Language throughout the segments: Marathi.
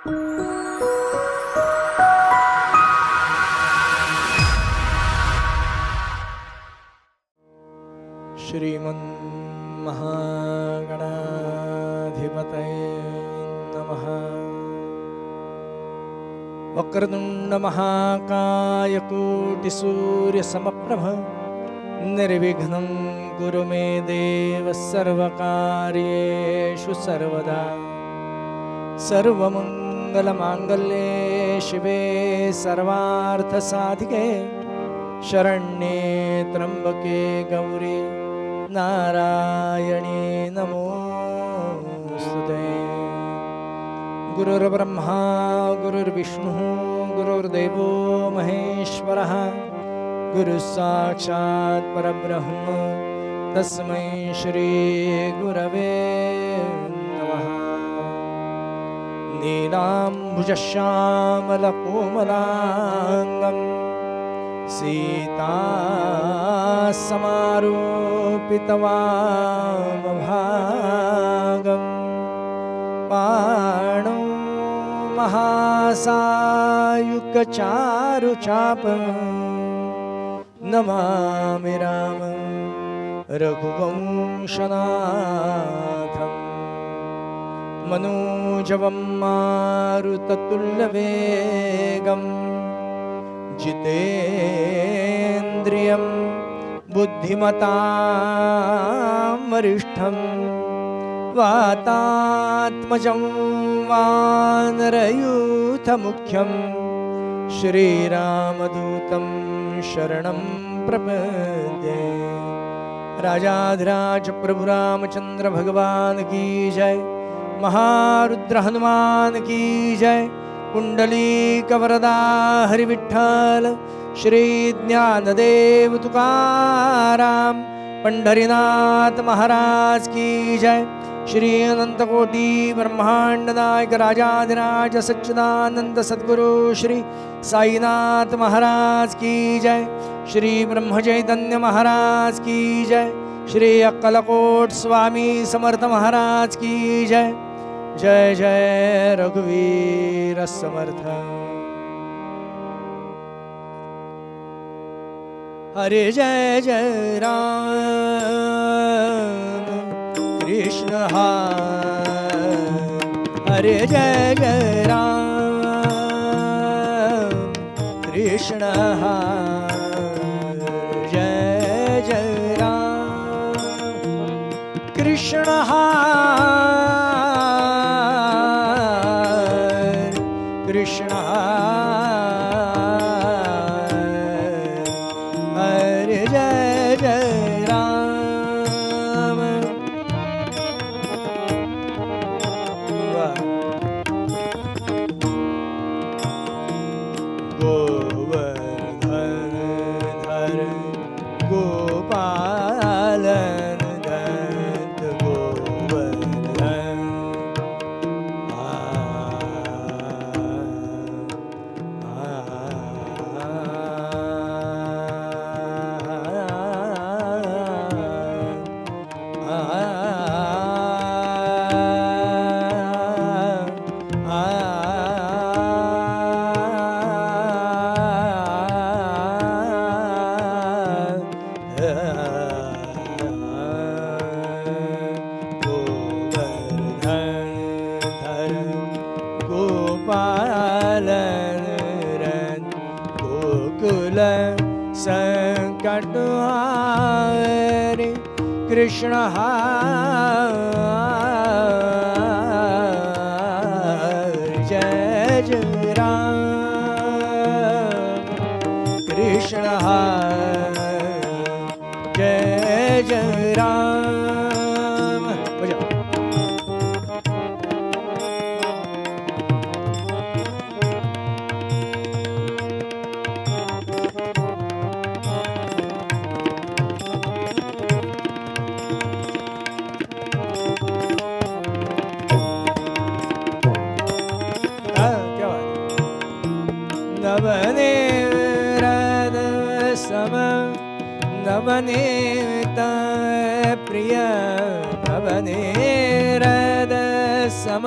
श्रीमन्महागणाधिपतये नमः। वक्रतुण्ड महाकाय कोटिसूर्यसमप्रभ निर्विघ्नं कुरु मे देव सर्वकार्येषु सर्वदा। सर्वमङ्गलमाङ्गल्ये शिवे सर्वार्थसाधिके शरण्ये त्र्यम्बके गौरी नारायणी नमोस्तुते। गुरुर्ब्रह्मा गुरुर्विष्णुः गुरुर्देवो महेश्वरः गुरुसाक्षात् परब्रह्म तस्मै श्री गुरवे नमः। नीलाम्बुजश्यामलकोमलाङ्गं सीतासमारोपितवामभागं पाणौ महासायुक्यचारुचापं नमामि रामं रघुवंशनाथं। मनोजवं मारुततुल्यवेगं जितेन्द्रियं बुद्धिमतां वरिष्ठं वातात्मजं वानरयूथमुख्यं श्रीरामदूतं शरणं प्रपद्ये। राजाधिराज प्रभु रामचंद्र भगवान की जय। महारुद्र हनुमान की जय। कुंडलीक वरदा हरि विठ्ठल श्री ज्ञानदेव तुकाराम पंढरीनाथ महाराज की जय। श्री अनंत कोटि ब्रह्मांड नायक राजाधिराज सच्चिदानंद सद्गुरु श्री साईनाथ महाराज की जय। श्री ब्रह्म चैतन्य महाराज की जय। श्री अक्कलकोट स्वामी समर्थ महाराज की जय। जय जय रघुवीर समर्थ। हरे जय जय राम कृष्ण हरे जय जय राम कृष्ण जय जय राम कृष्ण कृष्ण हरे जय जय राम। गोवर्धन धर गोपालन दत्त गोवर्धन गोपालन रन गोकुल संकट हारे कृष्ण जय जय राम कृष्ण जय जय राम। नवनीत सम नवनीत प्रिय नवनीत सम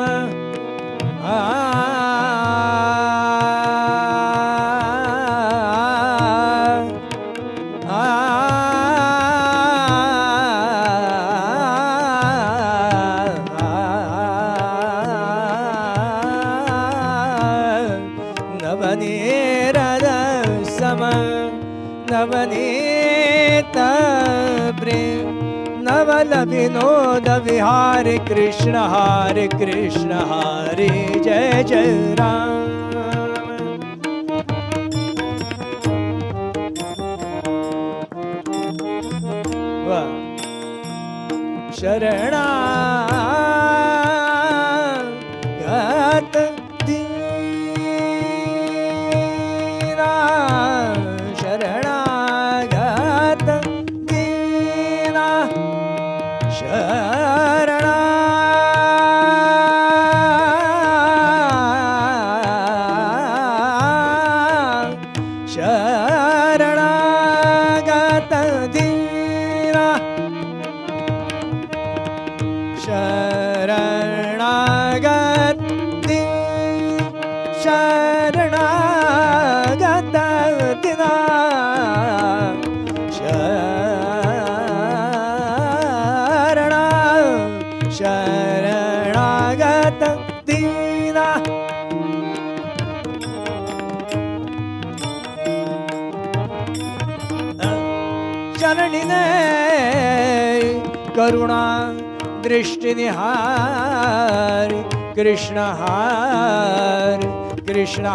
नवनीत प्रेम नवल विनोद विहार कृष्ण हरे जय जय राम शरणागत दीना शरणागत दीना शरणागत दीना शरणागत शरणागत दिना शरणागत दीना चरणिने करुणा दृष्टि निहार कृष्ण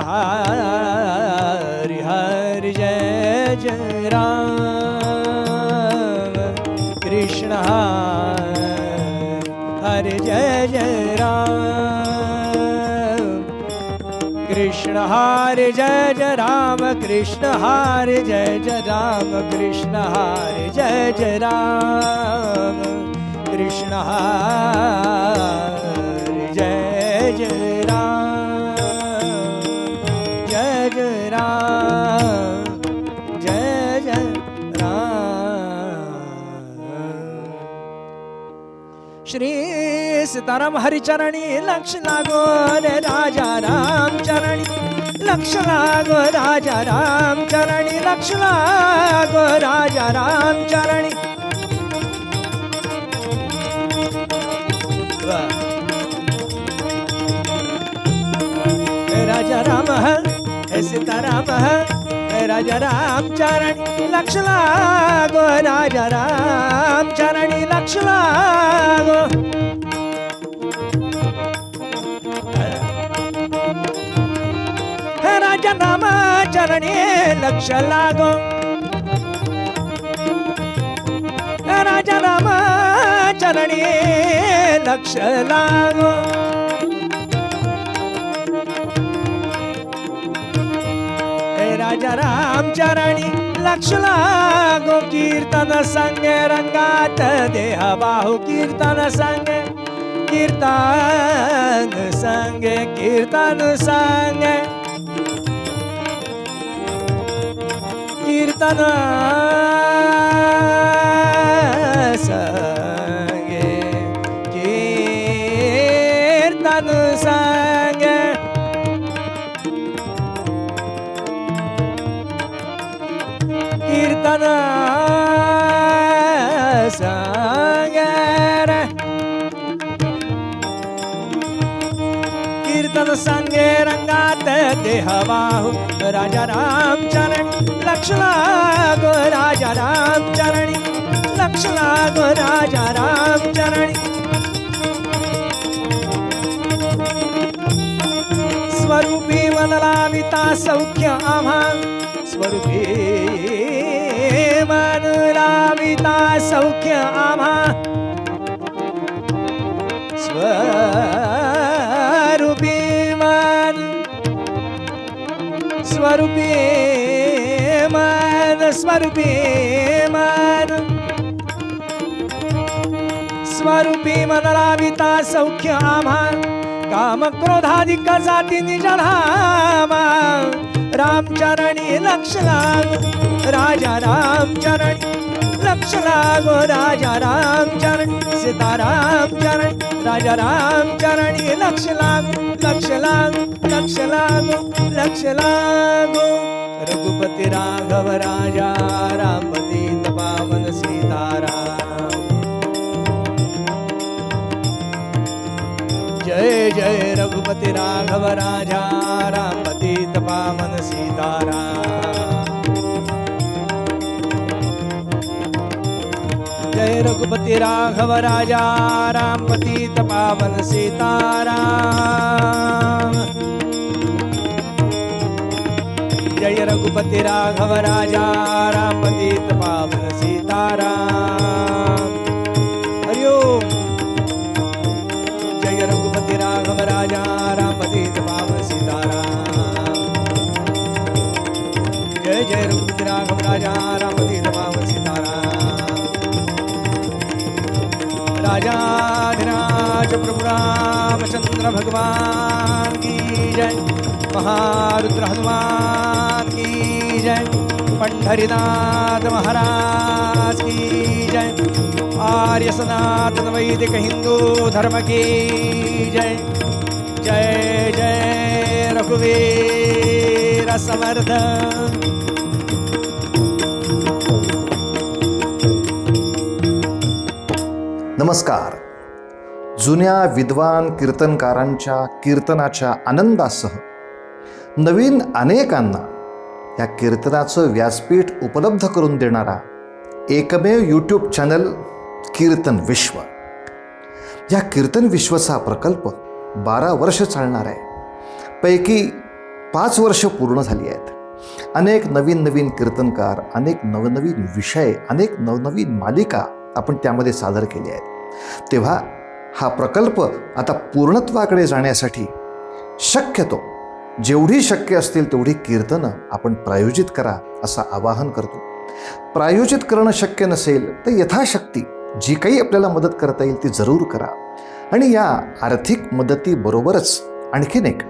हरि हरि जय जय राम कृष्ण हरि जय जय राम कृष्ण हरि जय जय राम कृष्ण हरि जय जय राम कृष्ण हरि जय जय राम कृष्ण हरि जय जय राम जय जय राम जय जय राम श्री सीताराम हरिचरणी लक्ष लागो रे राजा राम चरणी लक्ष लागो राजा राम चरणी लक्ष लागो राजा राम चरणी राजा राम है सीताराम है राजा राम चरणी लक्ष लागो राजा राम चरणी लक्ष लागो है राजा राम चरणी लक्ष लागो राजा राम चरणी लक्ष लागो राजा राम चरणी लक्ष लागो कीर्तन संगे रंगात देह बाहु कीर्तन संगे कीर्तन संगे कीर्तन संगे कीर्तन संगे कीर्तन संगे कीर्तन संगे कीर्तन संगे रंगात देह बाहु राजा राम चरणी लक्ष लागो राजा राम चरणी लक्ष लागो राजा राम चरणी स्वरूपी मनलाविता सौख्य आम्हा स्वरूपी मनलाविता सौख्य आम्हा स्वरूपी मन स्वरूपी मन स्वरूपी मन स्वरूपी मनलाविता सौख्य आम्हा काम क्रोधाधिक जाती निज धामा रामचरणी लक्ष लागो राजा रामचरणी लक्ष लागो राजा रामचरणी सीताराम चरणी राजा रामचरणी लक्ष लागो लक्ष लागो लक्ष लागो लक्ष लागो रघुपति राघव राजा रामपति पावन सीताराम जय जय रघुपति राघव राजा रामपति पावन सीताराम रघुपति राघव राजा राम पतित पावन सीताराम। जय रघुपति राघव राजा राम पतित पावन सीताराम। हरि ओम। जय रघुपति राघव राजा राम पतित पावन सीताराम। जय जय रघुपति राघव राजा राम पतित पावन सीताराम। राजाधिराज प्रभु रामचंद्र भगवान की जय। महारुद्र हनुमान की जय। पंढरीनाथ महाराज की जय। आर्य सनातन वैदिक हिंदू धर्म की जय। जय जय रघुवीर समर्थ। नमस्कार. जुन्या विद्वान कीर्तनकारांच्या कीर्तनाच्या आनंदासह नवीन अनेकांना या कीर्तनाचं व्यासपीठ उपलब्ध करून देणारा एकमेव यूट्यूब चॅनल कीर्तन विश्व. या कीर्तन विश्वचा प्रकल्प 12 वर्ष चालणार आहे. पैकी 5 वर्ष पूर्ण झाली आहेत. अनेक नवीन कीर्तनकार, अनेक नवनवीन विषय, अनेक नवनवीन मालिका आपण त्यामध्ये सादर केल्या आहेत. तेव्हा हा प्रकल्प आता पूर्णत्वाकडे जाण्यासाठी शक्यतो जेवढी शक्य असतील तेवढी कीर्तनं आपण प्रायोजित करा असं आवाहन करतो. प्रायोजित करणं शक्य नसेल तर यथाशक्ती जी काही आपल्याला मदत करता येईल ती जरूर करा. आणि या आर्थिक मदतीबरोबरच आणखीन एक,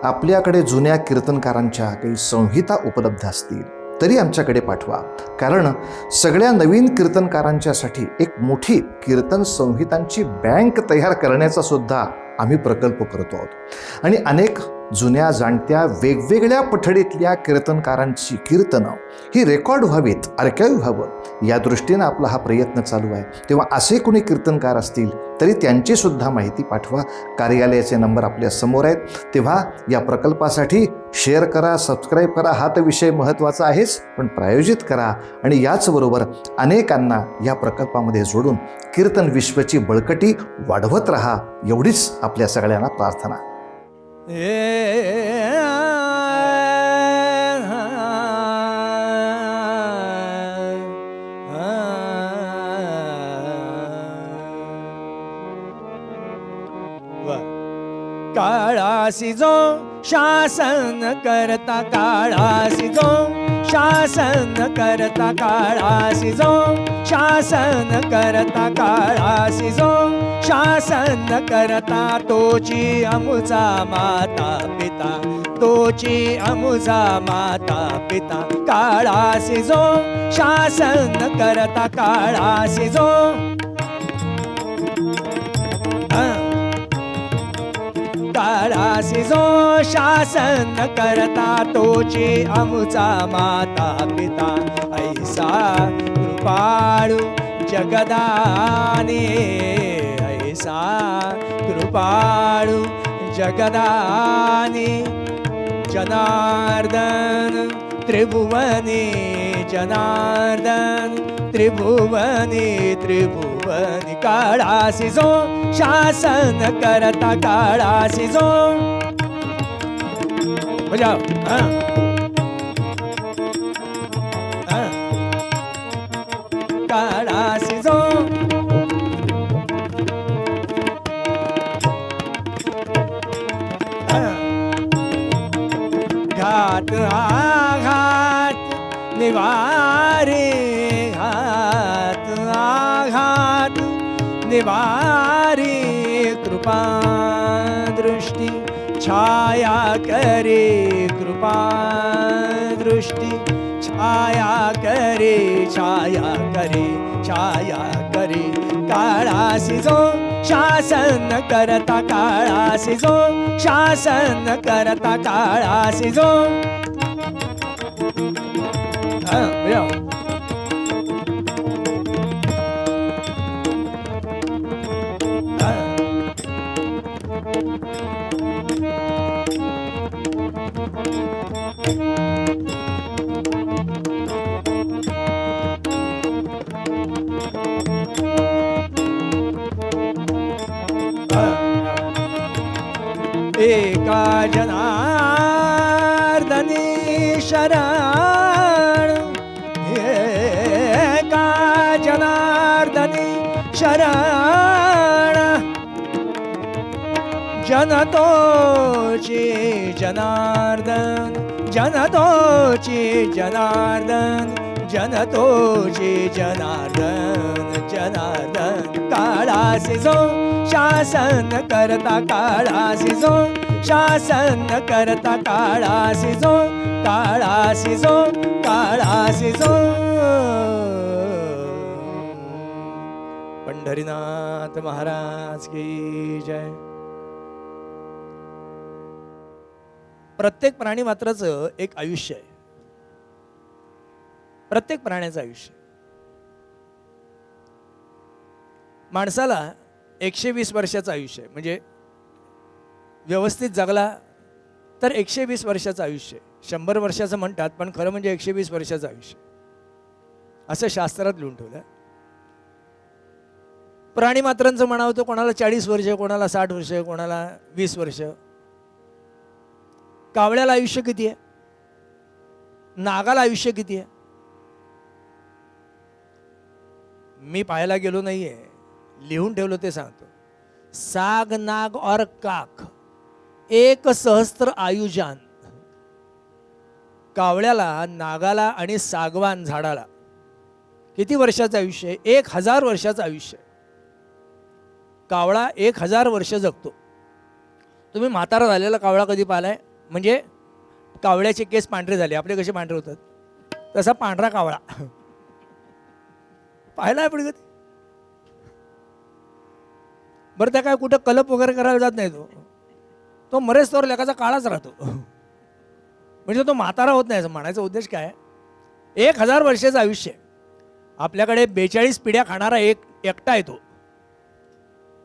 आपल्याकडे जुन्या कीर्तनकारांच्या काही संहिता उपलब्ध असतील तरी आमच्याकडे पाठवा. कारण सगळ्या नवीन कीर्तनकारांच्यासाठी एक मोठी कीर्तन संहितांची बँक तयार करण्याचा सुद्धा आम्ही प्रकल्प करतो आहोत. आणि अनेक जुन्या जाणत्या वेगवेगळ्या पठडीतल्या कीर्तनकारांची कीर्तनं ही रेकॉर्ड व्हावीत, आर्काईव्ह व्हावं, या दृष्टीनं आपला हा प्रयत्न चालू आहे. तेव्हा असे कोणी कीर्तनकार असतील तरी त्यांची सुद्धा माहिती पाठवा. कार्यालयाचे नंबर आपल्या समोर आहेत. तेव्हा या प्रकल्पासाठी शेअर करा, सबस्क्राईब करा. हा तर विषय महत्त्वाचा आहेच, पण प्रायोजित करा आणि याचबरोबर अनेकांना या प्रकल्पामध्ये जोडून कीर्तन विश्वची बळकटी वाढवत राहा, एवढीच आपल्या सगळ्यांना प्रार्थना. काळासी जो शासन करता, काळासी जो शासन करता, काळासी जो शासन करता, काळासी जो शासन करता, तोची अमुचा माता पिता, तोची अमुचा माता पिता. काळासी जो शासन करता, काळासी जो काळासी जो शासन करता, तोची अमुचा माता पिता. ऐसा कृपाळू जगदाने, ऐसा कृपाळू जगदाने, जनार्दन त्रिभुवने, जनार्दन त्रिभुवने, त्रिभुवने. काळासी जो शासन करता, काळासी जो बजाओ. काळासी जो घात आघात निवारे, घात आघात निवारे, कृपा दृष्टी छाया करे, कृपा दृष्टी छाया करे, छाया करे, छाया करे. काळासी जो शासन करता, काळासी जो शासन करता, काळासी जो एका जनार्दनी शरण, एका जनार्दनी शरण, जनतोची जनार्दन, जनतोची जनार्दन, जनतोची जनार्दन, जनार्दन. काळासी जो शासन करता, काळासी जो शासन करता, काळासी जो, काळासी जो, काळासी जो. पंढरीनाथ महाराज की जय. प्रत्येक प्राणी मात्राचं एक आयुष्य आहे. प्रत्येक प्राण्याचं आयुष्य. माणसाला 120 वर्षाचं आयुष्य आहे, म्हणजे व्यवस्थित जगला तर 120 वर्षाचं आयुष्य आहे. 100 वर्षाचं म्हणतात, पण खरं म्हणजे 120 वर्षाचं आयुष्य असं शास्त्रात लिहून ठेवलं. प्राणी मात्रांचं म्हणावं तर कोणाला 40 वर्ष, कोणाला 60 वर्ष, कोणाला 20 वर्ष. कावळ्याला आयुष्य किती आहे? नागाला आयुष्य किती आहे? मी पाहायला गेलो नाहीये, लिहून ठेवलं ते सांगतो. साग, नाग और काक 1 सहस्त्र आयुजान. कावळ्याला, नागाला आणि सागवान झाडाला किती वर्षाचं आयुष्य आहे? 1000 वर्षाचं आयुष्य आहे. कावळा 1000 वर्ष जगतो. तुम्ही म्हातारा झालेला कावळा कधी पाहिलाय? म्हणजे कावळ्याचे केस पांढरे झाले, आपले कसे पांढरे होतात तसा पांढरा कावळा पाहिला आहे पण कधी? बरं, त्या काय कुठं कलप वगैरे करायला जात नाही. तो मरेच तोवर लेकाचा काळाच राहतो, म्हणजे तो म्हातारा होत नाही. असं म्हणायचा उद्देश काय? 1000 वर्षाचं आयुष्य. आपल्याकडे 42 पिढ्या खाणारा एकटा येतो,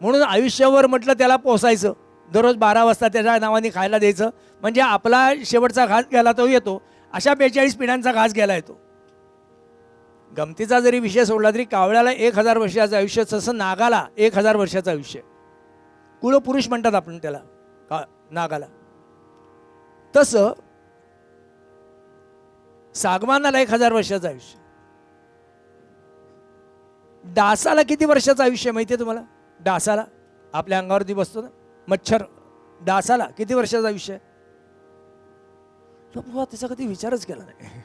म्हणून आयुष्यावर म्हटलं त्याला पोसायचं. दररोज 12 वाजता त्याच्या नावाने खायला द्यायचं, म्हणजे आपला शेवटचा घास घ्यायला तो येतो. अशा 42 पिढ्यांचा घास घ्यायला येतो. गमतीचा जरी विषय सोडला तरी कावळ्याला 1000 वर्षाचं आयुष्य, तसं नागाला 1000 वर्षाचं आयुष्य. कुळपुरुष म्हणतात आपण त्याला, नागाला. तसं सागवानाला 1000 वर्षाचं आयुष्य. डासाला किती वर्षाचं आयुष्य माहिती आहे तुम्हाला? डासाला आपल्या अंगावरती बसतो ना मच्छर, डासाला किती वर्षाचं आयुष्य आहे? त्याचा कधी विचारच केला नाही.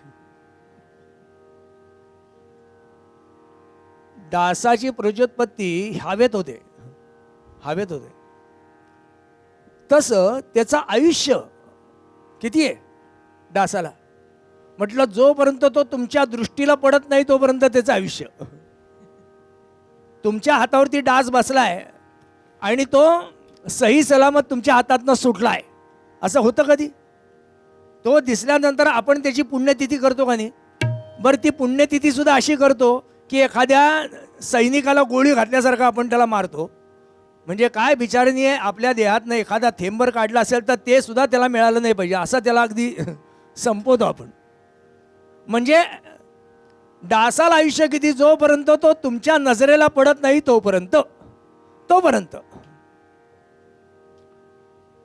डासाची प्रजोत्पत्ती हवेत होते, हवेत होते. तसं त्याचं आयुष्य किती आहे डासाला? म्हटलं जोपर्यंत तो तुमच्या दृष्टीला पडत नाही तोपर्यंत त्याचं आयुष्य. तुमच्या हातावरती डास बसलाय आणि तो सही सलामत तुमच्या हातातनं सुटलाय, असं होतं कधी? तो दिसल्यानंतर आपण त्याची पुण्यतिथी करतो का नाही? बरं, ती पुण्यतिथी सुद्धा अशी करतो की एखाद्या सैनिकाला गोळी घातल्यासारखं आपण त्याला मारतो. म्हणजे काय बिचारणी आहे, आपल्या देहातनं एखादा थेंबर काढला असेल तर ते सुद्धा त्याला मिळालं नाही पाहिजे असं त्याला अगदी संपवतो आपण. म्हणजे डासाला आयुष्य किती? जोपर्यंत तो तुमच्या नजरेला पडत नाही तोपर्यंत.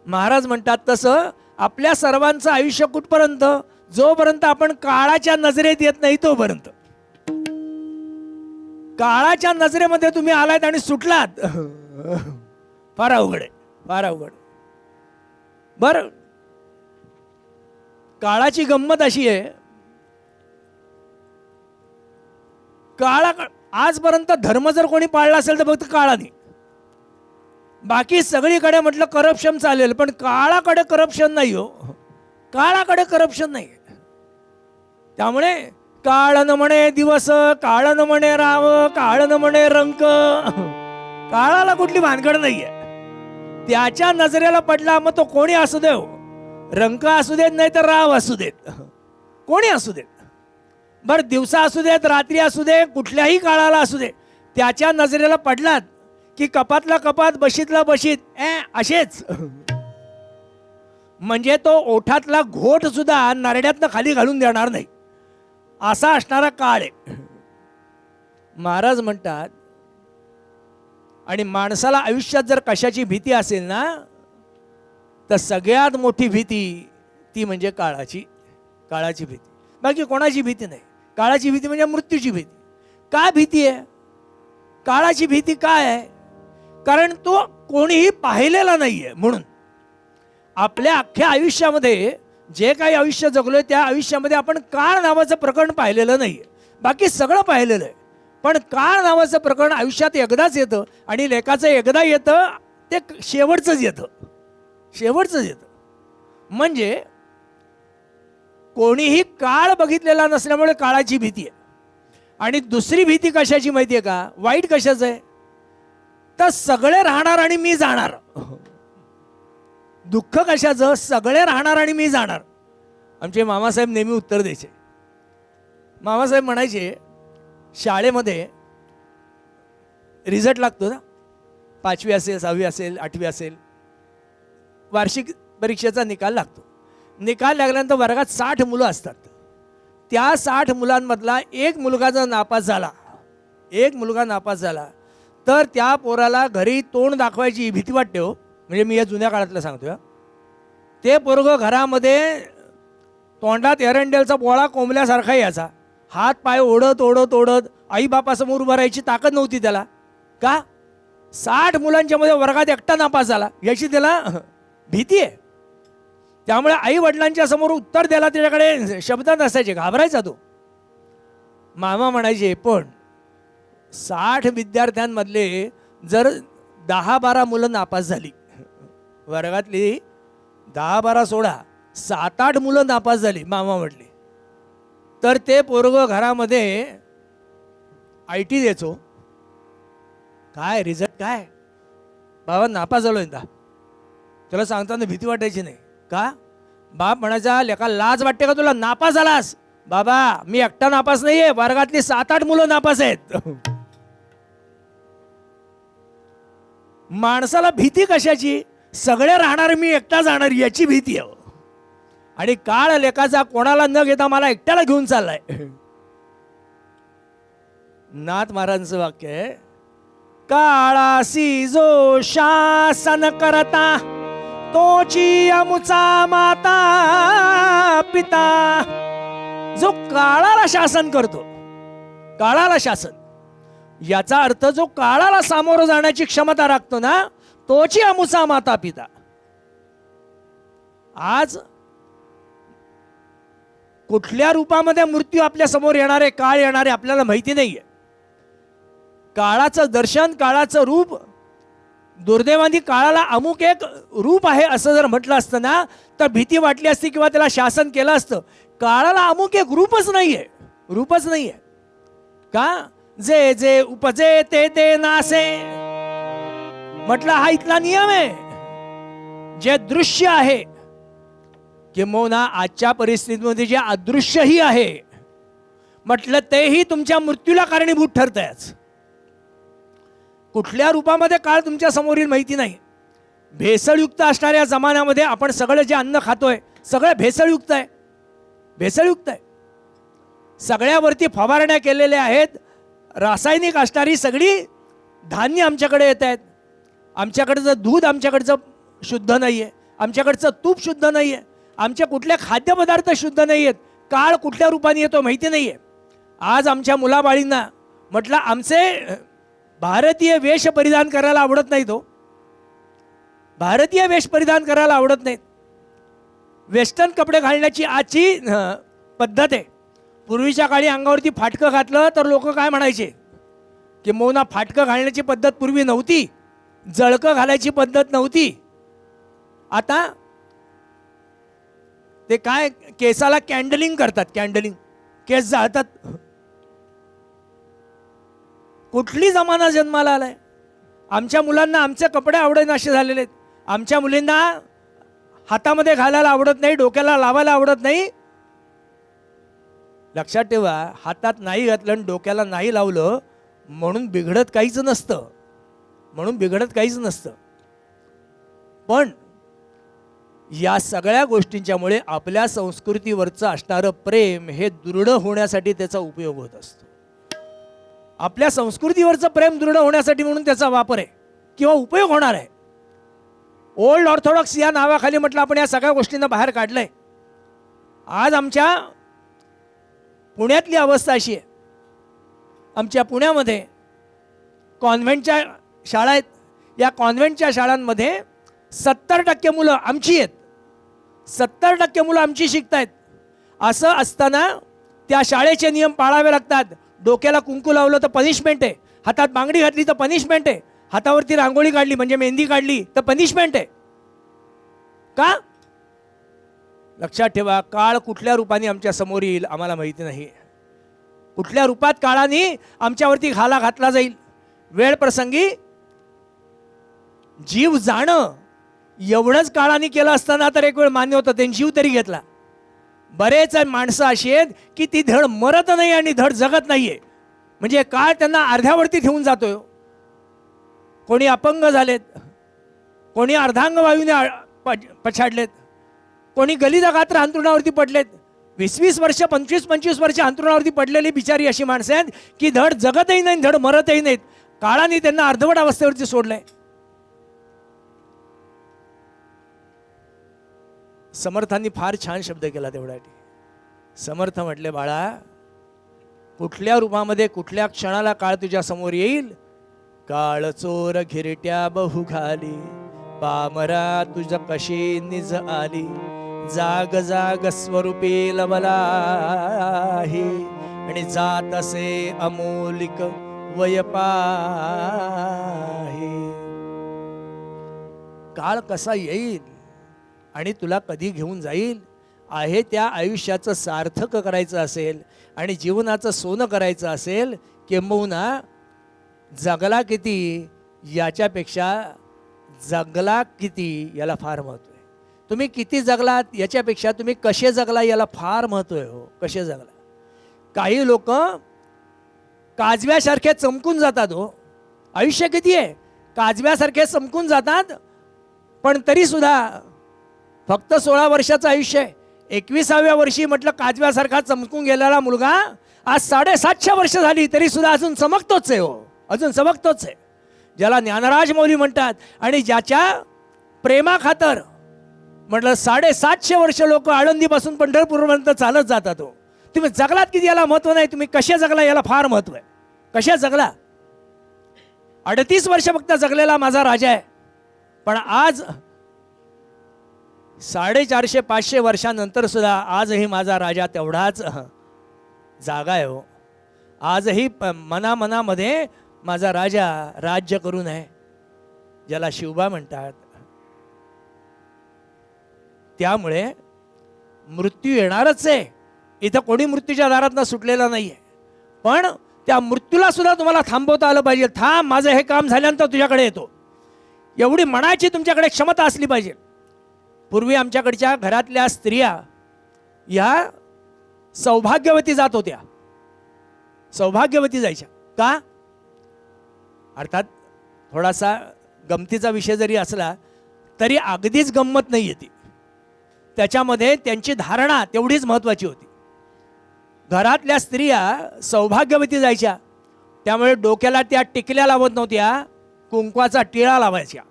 महाराज म्हणतात तसं आपल्या सर्वांचं आयुष्य कुठपर्यंत? जोपर्यंत आपण काळाच्या नजरेत येत नाही तोपर्यंत. काळाच्या नजरेमध्ये तुम्ही आलात आणि सुटलात, फार अवघड आहे, फार अवघड. बर, काळाची गंमत अशी आहे, काळा आजपर्यंत धर्म जर कोणी पाळला असेल तर फक्त काळाने. बाकी सगळीकडे म्हटलं करप्शन चालेल, पण काळाकडे करप्शन नाही हो, काळाकडे करप्शन नाही. त्यामुळे काळ न म्हणे दिवस, काळ न म्हणे राव, काळ न म्हणे रंक. काळाला कुठली भानगड नाहीये. त्याच्या नजरेला पडला मग तो कोणी असू दे, रंक असू देत नाही तर राव असू देत, कोणी असू देत. बर, दिवसा असू देत, रात्री असू दे, कुठल्याही काळाला असू दे, त्याच्या नजरेला पडलात की कपातला कपात, बशीतला बशीत, असेच. म्हणजे तो ओठातला घोट सुद्धा नारड्यातनं खाली घालून देणार नाही, असा असणारा काळ आहे. महाराज म्हणतात, आणि माणसाला आयुष्यात जर कशाची भीती असेल ना तर सगळ्यात मोठी भीती ती म्हणजे काळाची भीती. बाकी कोणाची भीती नाही. काळाची भीती म्हणजे मृत्यूची भीती. का भीती आहे? काळाची भीती काय आहे? कारण तो कोणीही पाहिलेला नाही आहे. म्हणून आपल्या अख्ख्या आयुष्यामध्ये जे काही आयुष्य जगलोय त्या आयुष्यामध्ये आपण काळ नावाचं प्रकरण पाहिलेलं नाही आहे. बाकी सगळं पाहिलेलं आहे, पण काळ नावाचं प्रकरण आयुष्यात एकदाच येतं आणि लेखाचं एकदा येतं ते शेवटचंच येतं. म्हणजे कोणीही काळ बघितलेला नसल्यामुळे काळाची भीती आहे. आणि दुसरी भीती कशाची माहिती आहे का? वाईट कशाचं आहे? तर सगळे राहणार आणि मी जाणार. दुःख कशाचं? सगळे राहणार आणि मी जाणार. आमचे मामासाहेब नेहमी उत्तर द्यायचे. मामासाहेब म्हणायचे, शाळेमध्ये रिझल्ट लागतो ना, 5वी असेल, 6वी असेल, 8वी असेल, वार्षिक परीक्षेचा निकाल लागतो. निकाल लागल्यानंतर वर्गात 60 मुलं असतात. त्या 60 मुलांमधला एक मुलगा जर नापास झाला तर त्या पोराला घरी तोंड दाखवायची भीती वाटते हो. म्हणजे मी या जुन्या काळातलं सांगतोय. ते पोरगं घरामध्ये तोंडात एरंडेलचा बोळा कोंबल्यासारखा यायचा. हात पाय ओढत आई बापासमोर उभं राहायची ताकद नव्हती त्याला. का? 60 मुलांच्या मध्ये वर्गात एकटा नापास झाला याची त्याला भीती आहे. त्यामुळे आई वडिलांच्या समोर उत्तर द्यायला त्याच्याकडे शब्द नसायचे, घाबरायचा तो. मामा म्हणायचे, पण 60 विद्यार्थ्यांमधले जर 10-12 मुलं नापास झाली, वर्गातली 10-12 सोडा 7-8 मुलं नापास झाली, मामा म्हटले, तर ते पोरगं घरामध्ये IT द्यायचो. काय रिझल्ट काय? बाबा नापास झालोय ना. तुला सांगताना भीती वाटायची नाही का? बाप म्हणायचा, लेका लाज वाटते का तुला? नापास झालास? बाबा मी एकटा नापास नाहीये, वर्गातली 7-8 मुलं नापास आहेत. माणसाला भीती कशाची? सगळे राहणार मी एकटा जाणार याची भीती आहे. आणि काळ लेखाचा कोणाला न घेता मला एकट्याला घेऊन चाललाय. नाथ महाराजांचं वाक्य आहे, काळासी जो शासन करता तोची अमुचा माता पिता. जो काळाला शासन करतो, काळाला शासन, याचा अर्थ जो काळाला सामोरं जाण्याची क्षमता राखतो ना, तोची अमुचा माता पिता. आज कुठल्या रूपामध्ये मृत्यू आपल्या समोर येणारे, काळ येणारे आपल्याला माहिती नाहीये. काळाचं दर्शन, काळाचं रूप, दुर्दैवाने काळाला अमुक एक रूप आहे असं जर म्हटलं असतं ना तर भीती वाटली असती किंवा त्याला शासन केलं असतं. काळाला अमुक एक रूपच नाहीये, रूपच नाहीये. का? जे जे उपजे ते ते नासे म्हटलं, हा इथला नियम आहे. जे दृश्य आहे किंबहुना आजच्या परिस्थितीमध्ये जे अदृश्यही आहे म्हटलं, तेही तुमच्या मृत्यूला कारणीभूत ठरतंयच. कुठल्या रूपामध्ये काळ तुमच्या समोर येईल माहिती नाही. भेसळयुक्त असणाऱ्या जमान्यामध्ये आपण सगळं जे अन्न खातोय सगळं भेसळयुक्त आहे, भेसळयुक्त आहे. सगळ्यावरती फवारण्या केलेल्या आहेत. रासायनिक असणारी सगळी धान्य आमच्याकडे येत आहेत. आमच्याकडचं दूध आमच्याकडचं शुद्ध नाही आहे, आमच्याकडचं तूप शुद्ध नाही आहे, आमचे कुठले खाद्यपदार्थ शुद्ध नाही आहेत. काळ कुठल्या रूपाने येतो माहिती नाही आहे. आज आमच्या मुलाबाळींना म्हटलं, आमचे भारतीय वेश परिधान करायला आवडत नाही. तो भारतीय वेश परिधान करायला आवडत नाहीत. वेस्टर्न कपडे घालण्याची आजची पद्धत आहे. पूर्वीच्या काळी अंगावरती फाटकं घातलं तर लोक काय म्हणायचे की मौना फाटकं घालण्याची पद्धत पूर्वी नव्हती, जळकं घालायची पद्धत नव्हती. आता ते काय केसाला कॅन्डलिंग करतात, कॅन्डलिंग, केस जाळतात. कुठली जमाना जन्माला आलाय? आमच्या मुलांना आमचे कपडे आवडेनासे झालेले आहेत. आमच्या मुलींना हातामध्ये घालायला आवडत नाही, डोक्याला लावायला आवडत नाही. लक्षात ठेवा, हातात नाही घातलं आणि डोक्याला नाही लावलं म्हणून बिघडत काहीच नसतं, म्हणून बिघडत काहीच नसतं. पण या सगळ्या गोष्टींच्यामुळे आपल्या संस्कृतीवरचं असणारं प्रेम हे दृढ होण्यासाठी त्याचा उपयोग होत असतो. आपल्या संस्कृतीवरचं प्रेम दृढ होण्यासाठी म्हणून त्याचा वापर आहे किंवा उपयोग होणार आहे. ओल्ड ऑर्थोडॉक्स या नावाखाली म्हटलं आपण या सगळ्या गोष्टींना बाहेर काढलंय. आज आमच्या पुण्यातली अवस्था अशी आहे, आमच्या पुण्यामध्ये कॉन्व्हेंटच्या शाळा आहेत. या कॉन्व्हेंटच्या शाळांमध्ये 70% मुलं आमची आहेत, 70% मुलं आमची शिकतायत. असं असताना त्या शाळेचे नियम पाळावे लागतात. डोक्याला कुंकू लावलं तर पनिशमेंट आहे, हातात बांगडी घातली तर पनिशमेंट आहे, हातावरती रांगोळी काढली म्हणजे मेहंदी काढली तर पनिशमेंट आहे. का? लक्षात ठेवा, काळ कुठल्या रूपाने आमच्या समोर येईल आम्हाला माहिती नाही. कुठल्या रूपात काळाने आमच्यावरती घाला घातला जाईल. वेळ प्रसंगी जीव जाणं एवढंच काळाने केलं असताना तर एक वेळ मान्य होतं, त्यांनी जीव तरी घेतला. बरेच माणसं अशी आहेत की ती धड मरत नाही आणि धड जगत नाहीये, म्हणजे काळ त्यांना अर्ध्यावरती ठेवून जातोय. कोणी अपंग झालेत, कोणी अर्धांग वायूने पछाडलेत, कोणी गलिदा गात्र अंथरुणावरती पडलेत. 20-20 वर्ष 25-25 वर्ष अंथरुणावरती पडलेली बिचारी अशी माणसं आहेत की धड जगतही नाही धड मरतही नाहीत. काळाने त्यांना अर्धवट अवस्थेवरती सोडलंय. समर्थांनी फार छान शब्द केला तेवढ्यासाठी. समर्थ म्हटले, बाळा कुठल्या रूपामध्ये कुठल्या क्षणाला काळ तुझ्या समोर येईल. काळ चोर घिरट्या बहु घाली, पामरा तुझ कशी निज आली. जाग जाग स्वरूपी लवला आहे, आणि जात असे अमोलिक वय पाहे. काळ कसा येईल आणि तुला कधी घेऊन जाईल. आहे त्या आयुष्याचं सार्थक करायचं असेल आणि जीवनाचं सोनं करायचं असेल, किंबहुना जगला किती याच्यापेक्षा जगला किती याला फार महत्त्व आहे. तुम्ही किती जगलात याच्यापेक्षा तुम्ही कसे जगला याला फार महत्त्व आहे. हो, कसे जगला. काही लोक काजव्यासारखे चमकून जातात. हो, आयुष्य किती आहे, काजव्यासारखे चमकून जातात, पण तरी सुद्धा फक्त 16 वर्षाचं आयुष्य आहे. 21व्या वर्षी म्हटलं काजव्यासारखा चमकून गेलेला मुलगा आज 750 वर्ष झाली तरी सुद्धा अजून चमकतोच आहे. हो, अजून चमकतोच आहे. ज्याला ज्ञानराज मौली म्हणतात आणि ज्याच्या प्रेमाखातर म्हटलं 750 वर्ष लोक आळंदीपासून पंढरपूरपर्यंत चालत जातात. हो, तुम्ही जगलात किती याला महत्त्व नाही, तुम्ही कसे जगला याला फार महत्त्व आहे. कशा जगला. 38 वर्ष फक्त जगलेला माझा राजा आहे, पण आज 450-500 वर्षानंतर सुद्धा आजही माझा राजा तेवढाच जागा आहे. हो, आजही मनामनामध्ये माझा राजा राज्य करून आहे, ज्याला शिवबा म्हणतात. त्यामुळे मृत्यू येणारच आहे. इथं कोणी मृत्यूच्या दारातनं सुटलेला नाही आहे, पण त्या मृत्यूला सुद्धा तुम्हाला थांबवता आलं पाहिजे. थांब, माझं हे काम झाल्यानंतर तुझ्याकडे येतो, एवढी म्हणायची तुमच्याकडे क्षमता असली पाहिजे. पूर्वी आमच्याकडच्या घरातल्या स्त्रिया या सौभाग्यवती जात होत्या. सौभाग्यवती जायच्या का? अर्थात थोडासा गमतीचा विषय जरी असला तरी अगदीच गंमत नाही येते. त्याच्यामध्ये त्यांची धारणा तेवढीच महत्त्वाची होती. घरातल्या स्त्रिया सौभाग्यवती जायच्या, त्यामुळे डोक्याला त्या टिकल्या लावत नव्हत्या, कुंकवाचा टिळा लावायच्या.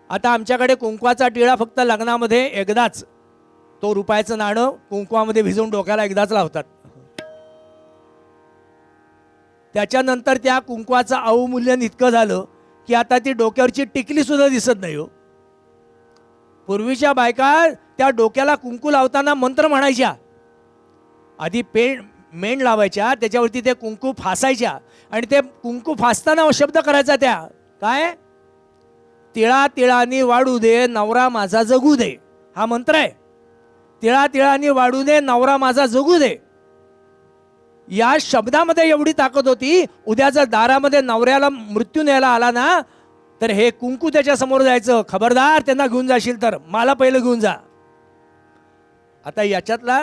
आता आमच्याकडे कुंकवाचा टिळा फक्त लग्नामध्ये एकदाच, तो रुपयाचं नाणं कुंकवामध्ये भिजवून डोक्याला एकदाच लावतात. त्याच्यानंतर त्या कुंकवाचं अवमूल्यन इतकं झालं की आता ती डोक्यावरची टिकली सुद्धा दिसत नाही. हो, पूर्वीच्या बायका त्या डोक्याला कुंकू लावताना मंत्र म्हणायच्या. आधी मेण लावायच्या, त्याच्यावरती ते कुंकू फासायच्या आणि ते कुंकू फासताना शब्द करायचा त्या काय, तिळा तिळानी वाढू दे नवरा माझा जगू दे. हा मंत्र आहे. तिळा तिळानी वाढू दे नवरा माझा जगू दे. या शब्दामध्ये एवढी ताकद होती. उद्या जर दारामध्ये नवऱ्याला मृत्यू न्यायला आला ना तर हे कुंकू त्याच्या समोर जायचं, खबरदार त्यांना घेऊन जाशील तर मला पहिलं घेऊन जा. आता याच्यातला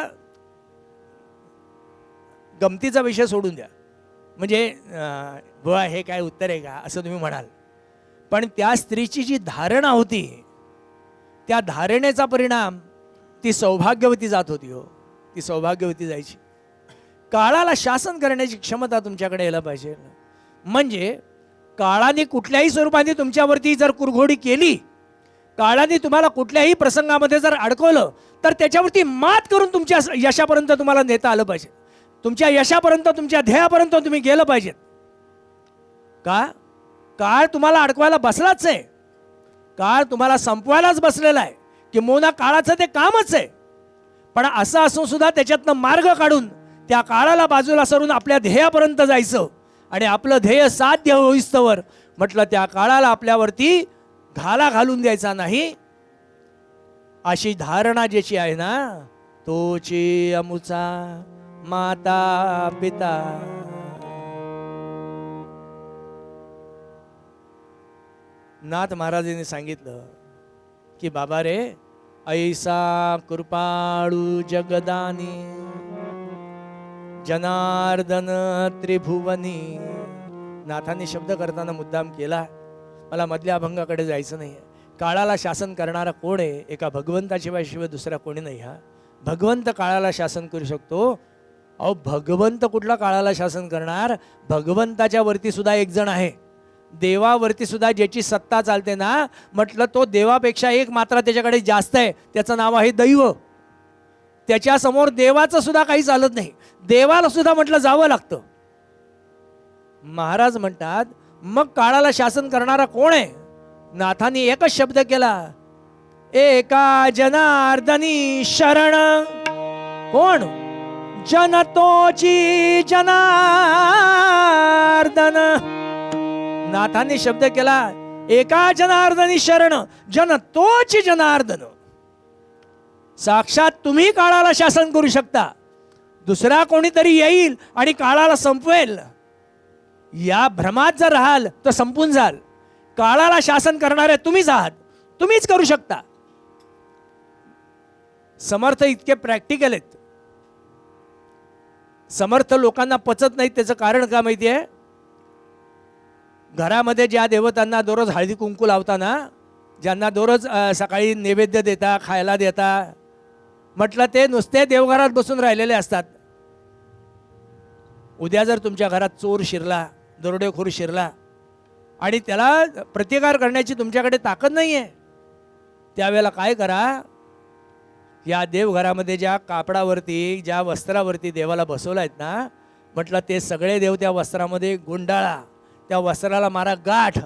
गमतीचा विषय सोडून द्या, म्हणजे बुवा हे काय उत्तर आहे का असं तुम्ही म्हणाल, पण त्या स्त्रीची जी धारणा होती त्या धारणेचा परिणाम ती सौभाग्यवती जात होती. हो, ती सौभाग्यवती जायची. काळाला शासन करण्याची क्षमता तुमच्याकडे यायला पाहिजे. म्हणजे काळाने कुठल्याही स्वरूपाने तुमच्यावरती जर कुरघोडी केली काळाने तुम्हाला कुठल्याही प्रसंगामध्ये जर अडकवलं तर त्याच्यावरती मात करून तुमच्या यशापर्यंत तुम्हाला नेता आलं पाहिजे. तुमच्या यशापर्यंत, तुमच्या ध्येयापर्यंत तुम्ही गेलं पाहिजेत. का? काळ तुम्हाला अडकवायला बसलाच आहे. काळ तुम्हाला संपवायलाच बसलेला आहे. किंबहुना काळाचं ते कामच आहे. पण असं असून सुद्धा त्याच्यातनं मार्ग काढून त्या काळाला बाजूला सरून आपल्या ध्येयापर्यंत जायचं आणि आपलं ध्येय साध्य होईस्तवर म्हटलं त्या काळाला आपल्यावरती घाला घालून द्यायचा नाही. अशी धारणा ज्याची आहे ना, तोची अमुचा माता पिता. नाथ महाराजांनी सांगितलं की बाबा रे, ऐसा कृपाळू जगदानी जनार्दन त्रिभुवनी. नाथांनी शब्द करताना मुद्दाम केला. मला मधल्या अभंगाकडे जायचं नाही. काळाला शासन करणारा कोण आहे? एका भगवंताशिवाय शिवाय दुसरा कोणी नाही. हा भगवंत काळाला शासन करू शकतो. अहो, भगवंत कुठला काळाला शासन करणार? भगवंताच्या वरती सुद्धा एक जण आहे. देवावरती सुद्धा ज्याची सत्ता चालते ना, म्हटलं तो देवापेक्षा एक मात्रा त्याच्याकडे जास्त आहे. त्याचं नाव आहे दैव. त्याच्या समोर देवाचं सुद्धा काही चालत नाही. देवाला सुद्धा म्हटलं जावं लागतं. महाराज म्हणतात मग काळाला शासन करणारा कोण आहे? नाथांनी एकच शब्द केला, एका जनार्दनी शरण. कोण? जनतोची जनार्दन. नाथांनी शब्द केला, एका जनार्दनी शरण, जनतोची जनार्दन. साक्षात तुम्ही काळाला शासन करू शकता. दुसरा कोणीतरी येईल आणि काळाला संपवेल, या भ्रमात जर राहाल तर संपून जाल. काळाला शासन करणारे तुम्हीच आहात. तुम्हीच करू शकता. समर्थ इतके प्रॅक्टिकल आहेत. समर्थ लोकांना पचत नाही. त्याचं कारण का माहिती आहे? घरामध्ये ज्या देवतांना दररोज हळदी कुंकू लावताना, ज्यांना दररोज सकाळी नैवेद्य देता, खायला देता, म्हटलं ते नुसते देवघरात बसून राहिलेले असतात. उद्या जर तुमच्या घरात चोर शिरला, दरोडेखोर शिरला आणि त्याला प्रतिकार करण्याची तुमच्याकडे ताकद नाही आहे, त्यावेळेला काय करा? या देवघरामध्ये ज्या कापडावरती, ज्या वस्त्रावरती देवाला बसवलं आहेत ना, म्हटलं ते सगळे देव त्या वस्त्रामध्ये गुंडाळा. त्या वस्त्राला मारा गाठ